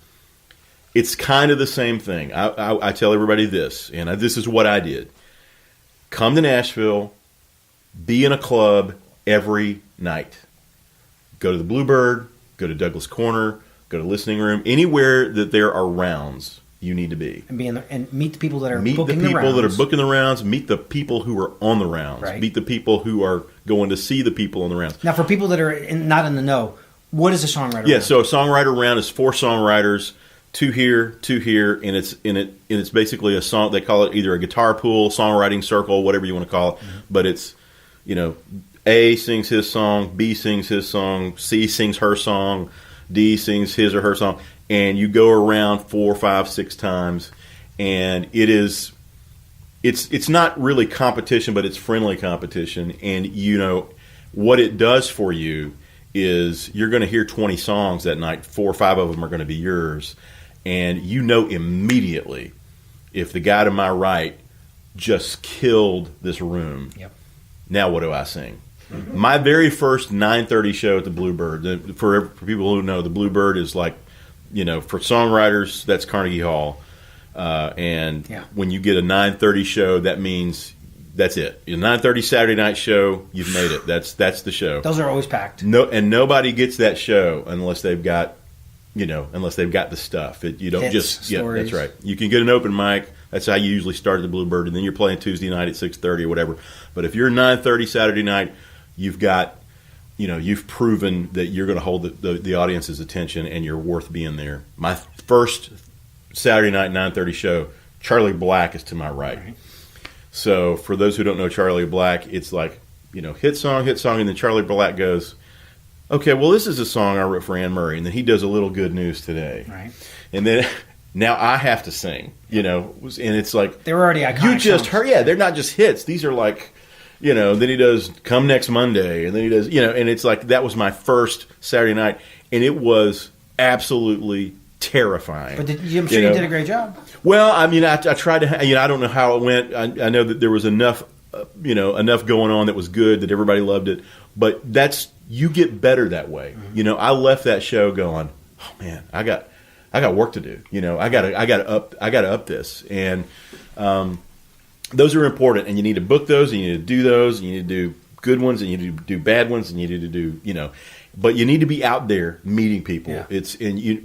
it's kind of the same thing. I tell everybody this, and this is what I did. Come to Nashville, be in a club every night. Go to the Bluebird, go to Douglas Corner, go to Listening Room, anywhere that there are rounds, you need to be. And be in and meet the people that are meet booking the people rounds. that are booking the rounds. Meet the people who are on the rounds. Right. Meet the people who are going to see the people on the rounds. Now, for people that are not in the know, what is a songwriter? Yeah, round? so a songwriter round is 4 songwriters, 2 here, and it's basically a song. They call it either a guitar pool, songwriting circle, whatever you want to call it. Mm-hmm. But it's A sings his song, B sings his song, C sings her song, D sings his or her song, and you go around 4, 5, 6 times, and it's not really competition, but it's friendly competition, and what it does for you is you're going to hear 20 songs that night. 4 or 5 of them are going to be yours, and immediately if the guy to my right just killed this room. Yep. Now what do I sing? Mm-hmm. My very first 9:30 show at the Bluebird. For people who know, the Bluebird is like, for songwriters, that's Carnegie Hall, and when you get a 9:30 show, that means that's it. A 9:30 Saturday night show, you've made it. That's the show. Those are always packed. No, and nobody gets that show unless they've got, the stuff. You don't Hits, stories. That's right. You can get an open mic. That's how you usually start at the Bluebird, and then you're playing Tuesday night at 6:30 or whatever. But if you're 9:30 Saturday night, you've got, you've proven that you're going to hold the audience's attention, and you're worth being there. My first Saturday night 9:30 show, Charlie Black is to my right. So for those who don't know Charlie Black, it's like, hit song, and then Charlie Black goes, okay, well, this is a song I wrote for Anne Murray, and then he does a little good news today. Right. And then now I have to sing, and it's like, they were already iconic. You just heard, they're not just hits. These are like, then he does Come Next Monday, and then he does, and it's like, that was my first Saturday night, and it was absolutely terrifying. But I'm sure you did a great job. Well, I mean, I tried to, I don't know how it went. I know that there was enough going on that was good, that everybody loved it. But you get better that way. Mm-hmm. I left that show going, oh man, I got work to do. I got to up this. And those are important, and you need to book those, and you need to do those, and you need to do good ones, and you need to do bad ones, and you need to do, but you need to be out there meeting people. Yeah. And you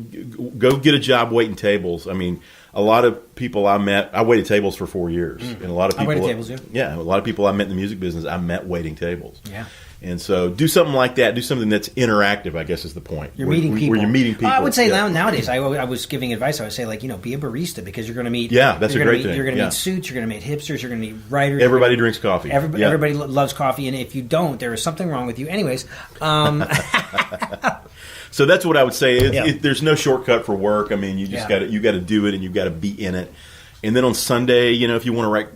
go get a job waiting tables. I mean, a lot of people I waited tables for 4 years, and a lot of people I waited tables too. Yeah, a lot of people I met in the music business, I met waiting tables. Yeah. And so do something like that. Do something that's interactive, I guess is the point. You're meeting people. Where you're meeting people. I would say nowadays, I was giving advice. I would say, be a barista, because you're going to meet. Yeah, that's a great thing. You're going to meet suits. You're going to meet hipsters. You're going to meet writers. Everybody drinks coffee. Everybody loves coffee, and if you don't, there is something wrong with you. Anyways. So that's what I would say. There's no shortcut for work. I mean, you just got to do it, and you've got to be in it. And then on Sunday, if you want to write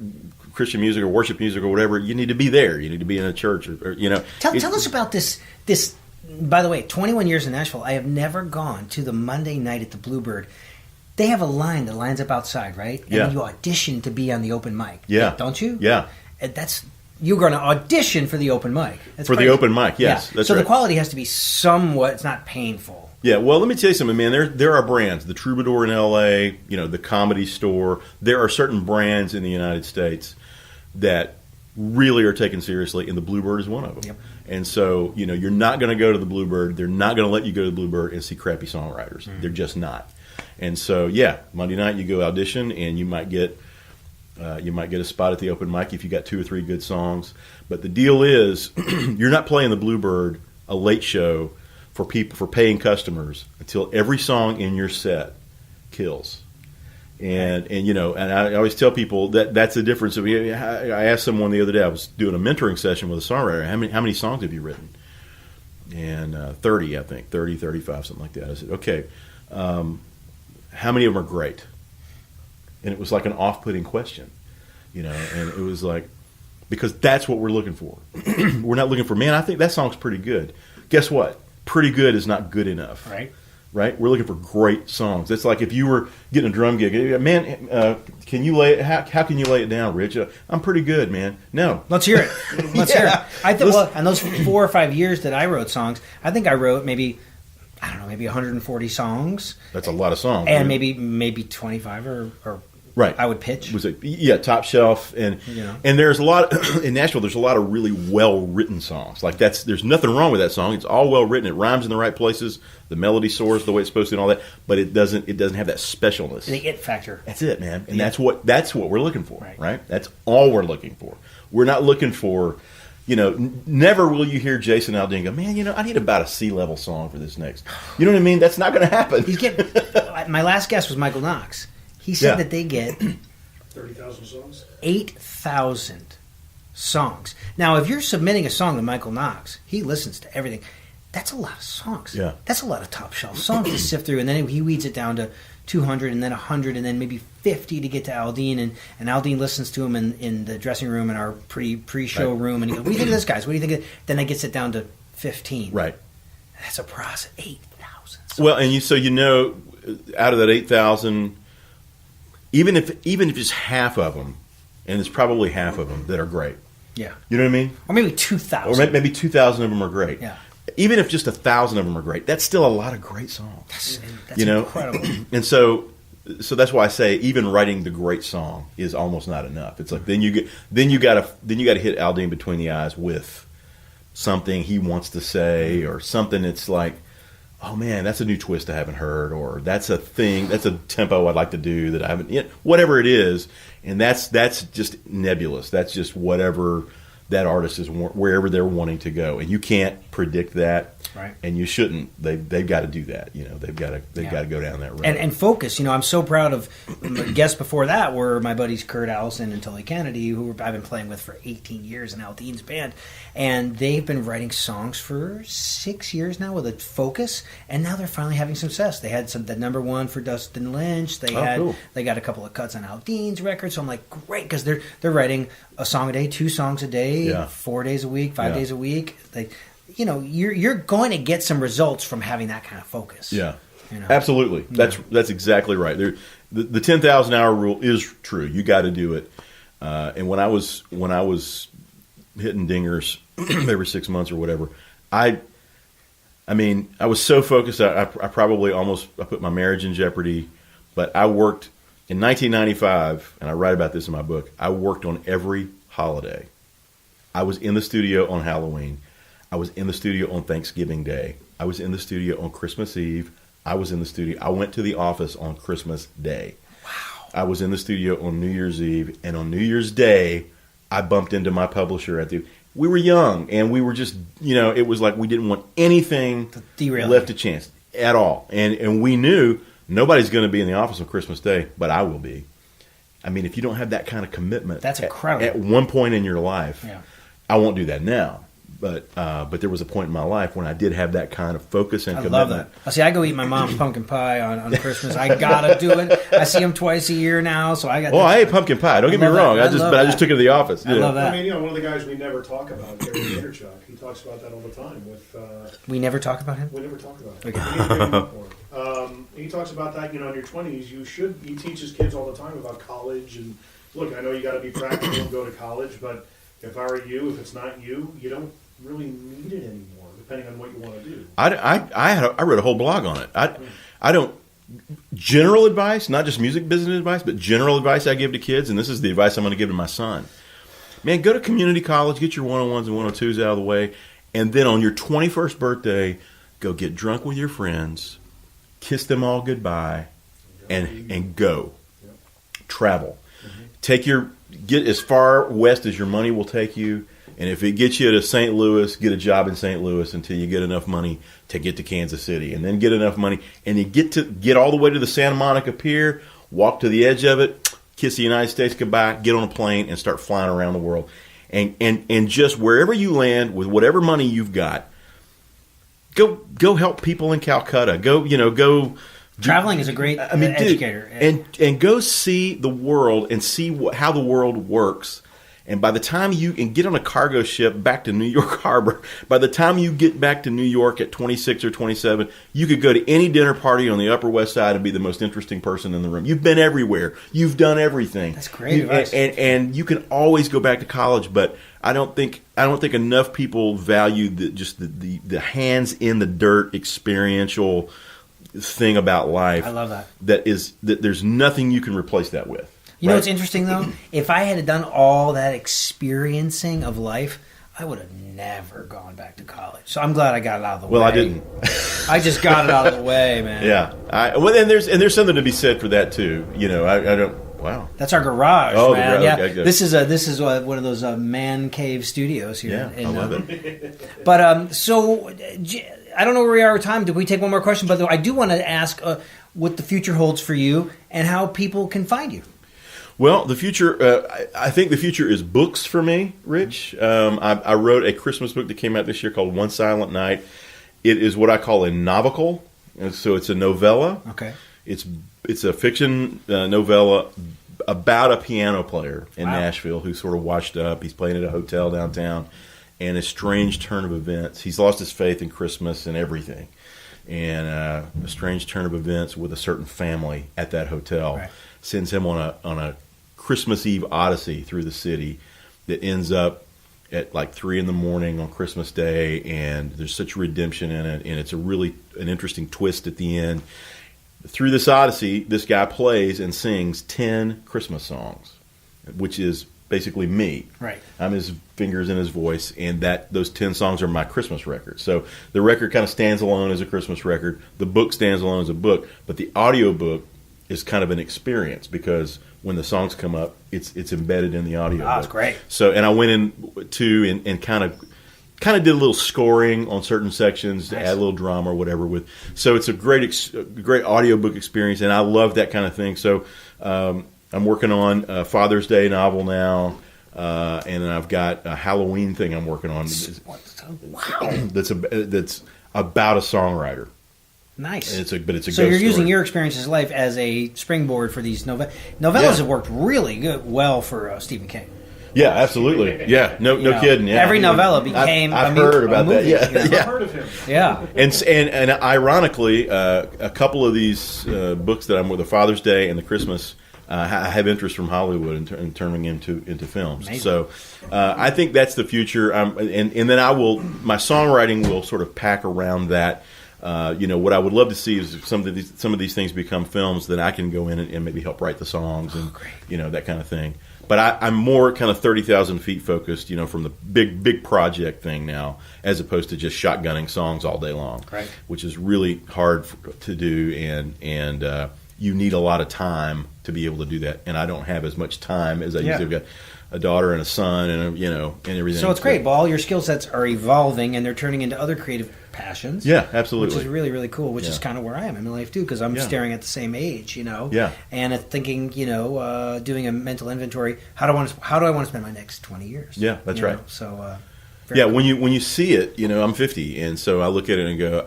Christian music or worship music or whatever, you need to be there. You need to be in a church, or Tell us about this. By the way, 21 years in Nashville, I have never gone to the Monday night at the Bluebird. They have a line that lines up outside, right? And Yeah. you audition to be on the open mic. Yeah. Don't you? Yeah. And you're going to audition for the open mic. That's For crazy. the open mic, yes. Yeah. That's so right. the quality has to be somewhat. It's not painful. Yeah, well, let me tell you something, man. There are brands. The Troubadour in L.A., the Comedy Store. There are certain brands in the United States that really are taken seriously, and the Bluebird is one of them. Yep. And so, you're not going to go to the Bluebird. They're not going to let you go to the Bluebird and see crappy songwriters. They're just not. And so, Monday night you go audition, and you might get, You might get a spot at the open mic if you got 2 or 3 good songs. But the deal is, you're not playing the Bluebird, a late show for paying customers until every song in your set kills. And I always tell people that's the difference. I asked someone the other day, I was doing a mentoring session with a songwriter, how many songs have you written? And 30, I think, 30, 35, something like that. I said, okay, how many of them are great? And it was like an off-putting question, and it was like, because that's what we're looking for. We're not looking for, man, I think that song's pretty good. Guess what? Pretty good is not good enough. Right? We're looking for great songs. It's like if you were getting a drum gig, man, can you lay it? How can you lay it down, Rich? I'm pretty good, man. No, let's hear it. Let's hear it. I think. Well, and those 4 or 5 years that I wrote songs, I think I wrote maybe 140 songs. That's a lot of songs, and maybe 25 or right. I would pitch. Was it top shelf and there's a lot in Nashville. There's a lot of really well written songs. Like there's nothing wrong with that song. It's all well written. It rhymes in the right places. The melody soars the way it's supposed to, and all that. But it doesn't have that specialness. The it factor. That's it, man. And that's what we're looking for. Right. That's all we're looking for. We're not looking for. Never will you hear Jason Aldean go, man, I need about a C-level song for this next. You know what I mean? That's not going to happen. My last guest was Michael Knox. He said that they get 30,000 songs? 8,000 songs. Now, if you're submitting a song to Michael Knox, he listens to everything. That's a lot of songs. Yeah. That's a lot of top shelf songs to sift through. And then he weeds it down to 200 and then 100 and then maybe 50 to get to Aldean. And Aldean listens to him in the dressing room in our pre-show room. And he goes, what do you think of this, guys? What do you think of? Then it gets it down to 15. Right. That's a process. 8,000 songs. Well, and out of that 8,000... Even if it's half of them, and it's probably half of them that are great. Yeah. You know what I mean? Or maybe 2,000. Or maybe 2,000 of them are great. Yeah. Even if just 1,000 of them are great, that's still a lot of great songs. That's incredible. And so that's why I say even writing the great song is almost not enough. It's like then you got to hit Aldean between the eyes with something he wants to say or something that's like, oh man, that's a new twist I haven't heard, or that's a tempo I'd like to do that I haven't, whatever it is, and that's just nebulous. That's just whatever that artist is, wherever they're wanting to go, and you can't predict that, right? And you shouldn't. They've got to do that. They've got to go down that road and focus. I'm so proud of guests before that were my buddies Kurt Allison and Tully Kennedy, who I've been playing with for 18 years in Aldean's band, and they've been writing songs for 6 years now with a focus, and now they're finally having success. They had the #1 for Dustin Lynch. They got a couple of cuts on Aldean's record. So I'm like, great, because they're writing a song a day, 2 songs a day, 4 days a week, 5 days a week. You're going to get some results from having that kind of focus. Yeah, absolutely. That's exactly right. The 10,000 hour rule is true. You got to do it. And when I was hitting dingers every 6 months or whatever, I was so focused. I probably I put my marriage in jeopardy. But I worked in 1995, and I write about this in my book. I worked on every holiday. I was in the studio on Halloween. I was in the studio on Thanksgiving Day. I was in the studio on Christmas Eve. I was in the studio. I went to the office on Christmas Day. Wow. I was in the studio on New Year's Eve. And on New Year's Day, I bumped into my publisher we were young, and we were just, it was like we didn't want anything left to chance at all. And we knew nobody's going to be in the office on Christmas Day, but I will be. If you don't have that kind of commitment that's incredible. At one point in your life, I won't do that now. But there was a point in my life when I did have that kind of focus and commitment. I love that. I go eat my mom's pumpkin pie on Christmas. I gotta do it. I see them twice a year now, so I got. I ate pumpkin pie. Don't get me wrong. I just took it to the office. I love that. One of the guys we never talk about, Gary Vaynerchuk, he talks about that all the time. We never talk about him. We never talk about him. Okay. He talks about that. In your 20s, he teaches kids all the time about college and look. I know you got to be practical and go to college, but if I were you, if it's not you, you don't really need it anymore, depending on what you want to do. I wrote a whole blog on it. I don't general advice, not just music business advice, but general advice I give to kids, and this is the advice I'm going to give to my son. Man, go to community college, get your 101s and 102s out of the way, and then on your 21st birthday, go get drunk with your friends, kiss them all goodbye, and go. Travel. Get as far west as your money will take you. And if it gets you to St. Louis, get a job in St. Louis until you get enough money to get to Kansas City, and then get enough money, and you get all the way to the Santa Monica Pier, walk to the edge of it, kiss the United States goodbye, get on a plane, and start flying around the world. And just wherever you land with whatever money you've got, go help people in Calcutta. Go. Traveling is a great educator. And go see the world and see how the world works. And by the time you can get on a cargo ship back to New York Harbor, by the time you get back to New York at 26 or 27, you could go to any dinner party on the Upper West Side and be the most interesting person in the room. You've been everywhere. You've done everything. That's great advice. And you can always go back to college, but I don't think enough people value the hands in the dirt experiential thing about life. I love that. That there's nothing you can replace that with. You know what's interesting, though? If I had done all that experiencing of life, I would have never gone back to college. So I'm glad I got it out of the way. Well, I didn't. I just got it out of the way, man. Yeah. And there's something to be said for that, too. I don't... Wow. That's our garage, man. The garage. Yeah. Okay, this is one of those man cave studios here. Yeah, I love it. But so I don't know where we are with time. Did we take one more question? But I do want to ask what the future holds for you and how people can find you. Well, the future, I think the future is books for me, Rich. I wrote a Christmas book that came out this year called One Silent Night. It is what I call a novel. So it's a novella. Okay. It's a fiction novella about a piano player in Nashville who's sort of washed up. He's playing at a hotel downtown, and a strange turn of events. He's lost his faith in Christmas and everything. And a strange turn of events with a certain family at that hotel sends him on a Christmas Eve odyssey through the city that ends up at like 3 a.m. on Christmas Day, and there's such redemption in it, and it's an interesting twist at the end. Through this odyssey, this guy plays and sings 10 Christmas songs, which is basically me. Right. I'm his fingers in his voice, and those 10 songs are my Christmas record. So the record kind of stands alone as a Christmas record. The book stands alone as a book, but the audio book is kind of an experience because when the songs come up, it's embedded in the audio book. That's great. So, and I went in too and kind of did a little scoring on certain sections to add a little drama or whatever with. So it's a great audiobook experience, and I love that kind of thing. So I'm working on a Father's Day novel now, and then I've got a Halloween thing I'm working on. Wow. That's about a songwriter. Nice. But it's a so ghost you're using story. your experiences in life as a springboard for these novellas. Novellas have worked really well for Stephen King. Yeah, absolutely. Yeah, no kidding. Yeah. Every novella became. I've heard about movie, that. Yeah, I've heard of him. Yeah. And ironically, a couple of these books that I'm with, the Father's Day and the Christmas, I have interest from Hollywood in turning into films. Amazing. So I think that's the future. And then my songwriting will sort of pack around that. What I would love to see is if some of these things become films, then I can go in and maybe help write the songs and that kind of thing. But I'm more kind of 30,000 feet focused, from the big project thing now, as opposed to just shotgunning songs all day long, which is really hard to do, and you need a lot of time to be able to do that. And I don't have as much time as I used to. I've got a daughter and a son, and and everything. So it's great. Well, all your skill sets are evolving, and they're turning into other creative passions. Yeah, absolutely. Which is really, really cool, which is kind of where I am in my life, too, because I'm staring at the same age, Yeah. And thinking, doing a mental inventory, how do I want to spend my next 20 years? Yeah, that's right. So, when you see it, I'm 50, and so I look at it and go,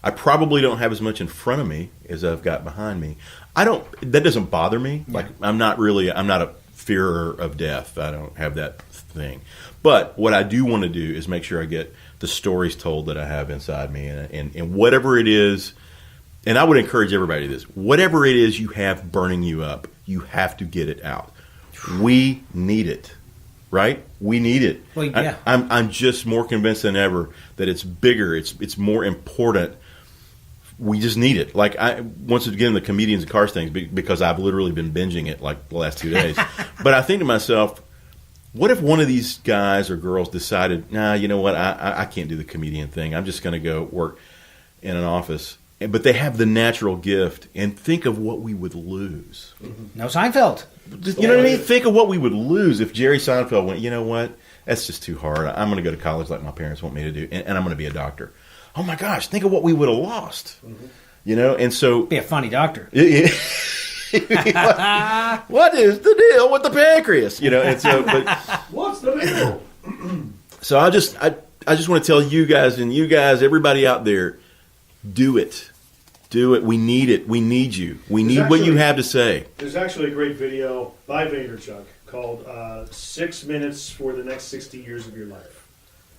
I probably don't have as much in front of me as I've got behind me. That doesn't bother me. Yeah. Like, I'm not a fearer of death. I don't have that thing. But what I do want to do is make sure I get the stories told that I have inside me, and whatever it is, and I would encourage everybody to this, whatever it is you have burning you up, you have to get it out. We need it, right? We need it. Well, yeah. I'm just more convinced than ever that it's bigger, it's more important. We just need it. Like, once again, the comedians and cars things, because I've literally been binging it like the last 2 days. But I think to myself, what if one of these guys or girls decided, nah, you know what, I can't do the comedian thing. I'm just going to go work in an office. but they have the natural gift. And think of what we would lose. No Seinfeld. You know what I mean? Think of what we would lose if Jerry Seinfeld went, you know what? That's just too hard. I'm going to go to college like my parents want me to do, and I'm going to be a doctor. Oh my gosh, think of what we would have lost. You know, and so... Be a funny doctor. What is the deal with the pancreas? You know, and so... But, What's the deal? so I just want to tell you guys, everybody out there, do it. Do it. We need it. We need you. We need what you have to say. There's actually a great video by Vaynerchuk called 6 Minutes for the Next 60 Years of Your Life.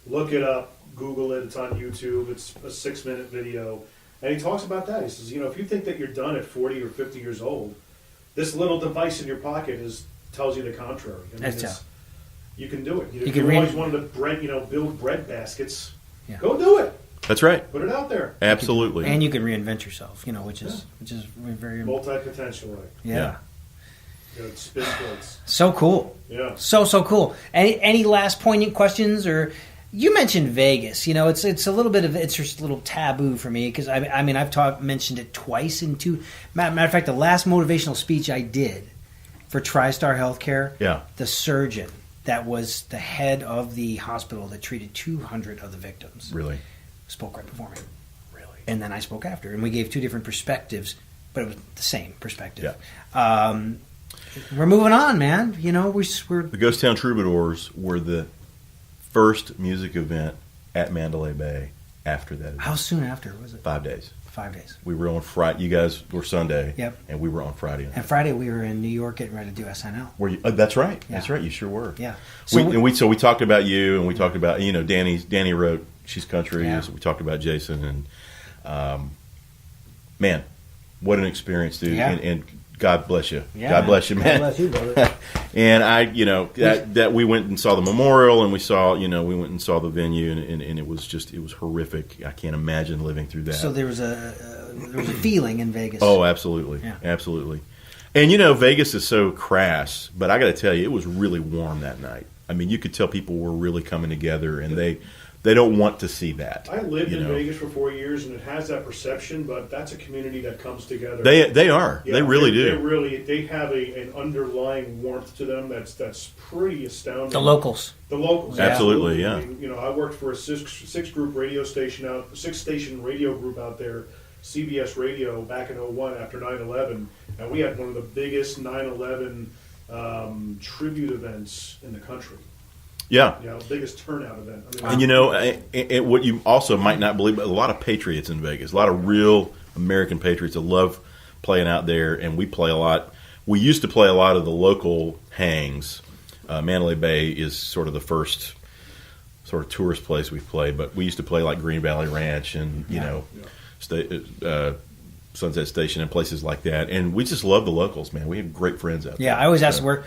Look it up. Google it. It's on YouTube. It's a 6-minute video. And he talks about that. He says, if you think that you're done at 40 or 50 years old, this little device in your pocket tells you the contrary. I mean, you can do it. You always wanted to build bread baskets. Yeah. Go do it. That's right. Put it out there. Absolutely. And you can reinvent yourself, which is very multi-potential, right? Yeah. Spin plates. So cool. Yeah. So cool. Any last poignant questions? Or you mentioned Vegas. It's a little bit of it's just a little taboo for me because I've mentioned it twice in two. Matter of fact, the last motivational speech I did for TriStar Healthcare. Yeah. The surgeon that was the head of the hospital that treated 200 of the victims. Really. Spoke right before me. Really? And then I spoke after. And we gave two different perspectives, but it was the same perspective. Yeah. We're moving on, man. We're the Ghost Town Troubadours were the first music event at Mandalay Bay after that event. How soon after was it? 5 days. 5 days. We were on Friday. You guys were Sunday. Yep. And we were on Friday night. And Friday we were in New York getting ready to do SNL. Were you? That's right. Yeah. That's right. You sure were. Yeah. So we talked about you, and we talked about Danny wrote She's Country. Yeah. So we talked about Jason, and man, what an experience, dude. Yeah. And God bless you. Yeah, God bless you, man. God bless you, brother. And that we went and saw the memorial, and we went and saw the venue, and it was horrific. I can't imagine living through that. So there was a feeling in Vegas. Oh, absolutely. Yeah. Absolutely. And Vegas is so crass, but I got to tell you, it was really warm that night. I mean, you could tell people were really coming together, and they don't want to see that. I lived in Vegas for 4 years, and it has that perception, but that's a community that comes together. They are. Yeah, they really do. They have an underlying warmth to them that's pretty astounding. The locals. Absolutely, yeah. I mean, I worked for a six-station radio group out there, CBS Radio, back in 2001 after 9/11, and we had one of the biggest 9/11 tribute events in the country. Yeah. Biggest turnout event. And what you also might not believe, but a lot of patriots in Vegas, a lot of real American patriots that love playing out there, and we play a lot. We used to play a lot of the local hangs. Mandalay Bay is sort of the first sort of tourist place we've played, but we used to play like Green Valley Ranch and, Sunset Station and places like that, and we just love the locals, man. We have great friends out there. Yeah, I always ask the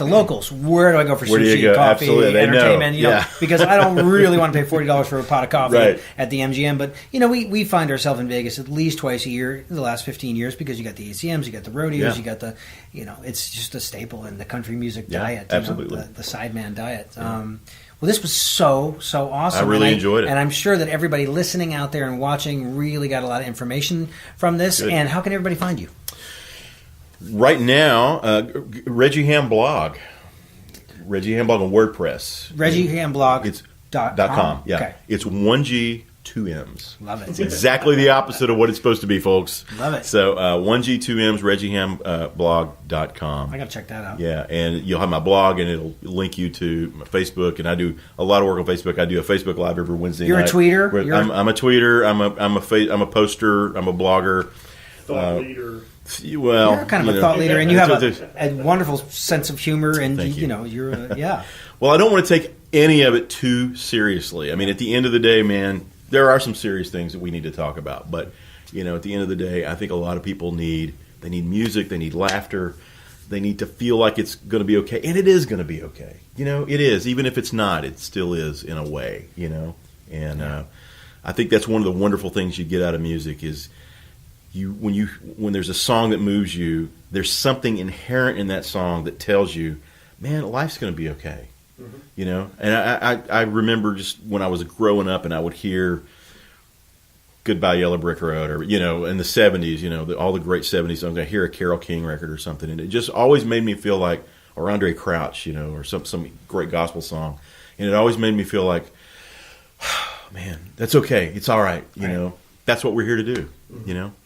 locals, where do I go for sushi, coffee, Absolutely. entertainment? Because I don't really want to pay $40 for a pot of coffee at the MGM. But we find ourselves in Vegas at least twice a year in the last 15 years because you got the ACMs, you got the rodeos, you got the it's just a staple in the country music diet. Absolutely, the sideman diet. Well, this was so awesome. I really enjoyed it. And I'm sure that everybody listening out there and watching really got a lot of information from this. Good. And how can everybody find you? Right now, Regie Hamm blog. Regie Hamm blog on WordPress. RegieHammblog.com. Yeah. Okay. It's 1G, 2 M's. Love it. It's exactly the opposite of what it's supposed to be, folks. Love it. So 1G, 2 M's, RegieHammblog.com. I got to check that out. Yeah, and you'll have my blog, and it'll link you to my Facebook, and I do a lot of work on Facebook. I do a Facebook Live every Wednesday night. You're a tweeter? I'm a tweeter. I'm a poster. I'm a blogger. Thought leader. Well, you're kind of a thought leader, and you have a wonderful sense of humor, and you're Well, I don't want to take any of it too seriously. I mean, at the end of the day, man, there are some serious things that we need to talk about. But at the end of the day, I think a lot of people need music, they need laughter, they need to feel like it's going to be okay, and it is going to be okay. It is, even if it's not, it still is in a way. And I think that's one of the wonderful things you get out of music is. When there's a song that moves you, there's something inherent in that song that tells you, man, life's going to be okay. Mm-hmm. And I remember just when I was growing up and I would hear, Goodbye Yellow Brick Road, or in the '70s, all the great '70s songs. I hear a Carole King record or something, and it just always made me feel like, or Andre Crouch, or some great gospel song, and it always made me feel like, man, that's okay, it's all right, that's what we're here to do,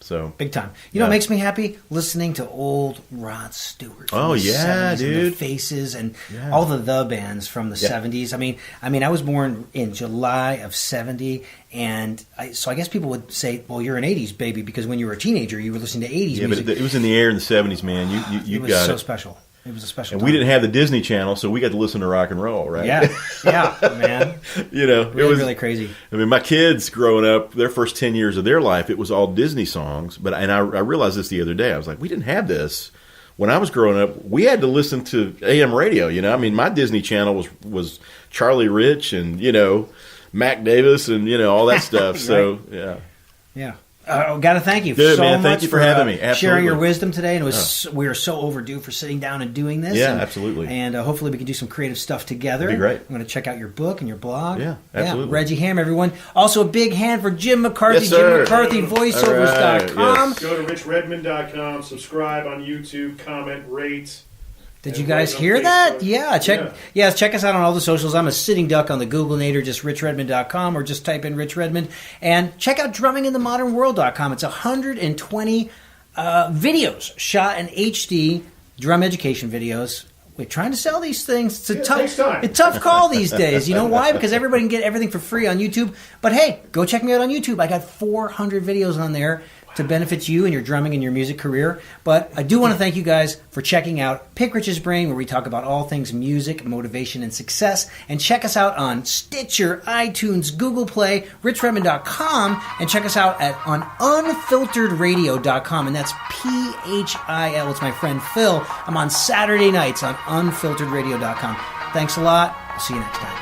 So big time. It makes me happy listening to old Rod Stewart. From Oh the yeah, 70s dude. and the Faces and all the bands from the '70s. I mean, I was born in July of '70, and so I guess people would say, "Well, you're an '80s baby because when you were a teenager, you were listening to '80s music." But it was in the air in the '70s, man. You it was got so it. special. It was a special. And time. we didn't have the Disney Channel, so we got to listen to rock and roll, right? Yeah, man. It was really crazy. I mean, my kids growing up, their first 10 years of their life, it was all Disney songs. But I realized this the other day. I was like, we didn't have this when I was growing up. We had to listen to AM radio. I mean, my Disney Channel was Charlie Rich and Mac Davis and all that stuff. So yeah. Got to thank you Good, so man. much Thank you for having me. Absolutely. Sharing your wisdom today, and we are so overdue for sitting down and doing this. Yeah, and, absolutely. And hopefully we can do some creative stuff together. That'd be great. I'm going to check out your book and your blog. Yeah, absolutely. Reggie Hamm, everyone. Also, a big hand for Jim McCarthy. Yes, sir. Jim McCarthy Voiceovers.com. All right, Go to richredmond.com, subscribe on YouTube, comment, rate. Did And you guys right on hear that? Facebook. Check us out on all the socials. I'm a sitting duck on the Googlenator, just richredmond.com, or just type in Rich Redmond. And check out drumminginthemodernworld.com. It's 120 videos shot in HD, drum education videos. We're trying to sell these things. It's a tough call these days. You know why? Because everybody can get everything for free on YouTube. But hey, go check me out on YouTube. I got 400 videos on there to benefit you in your drumming and your music career. But I do want to thank you guys for checking out Pick Rich's Brain, where we talk about all things music, motivation, and success. And check us out on Stitcher, iTunes, Google Play, richredmond.com, and check us out on unfilteredradio.com, and that's PHIL. It's my friend Phil. I'm on Saturday nights on unfilteredradio.com. Thanks a lot. I'll see you next time.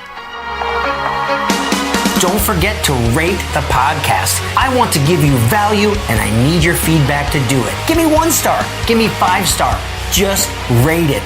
Don't forget to rate the podcast. I want to give you value, and I need your feedback to do it. Give me 1 star. Give me 5 star. Just rate it.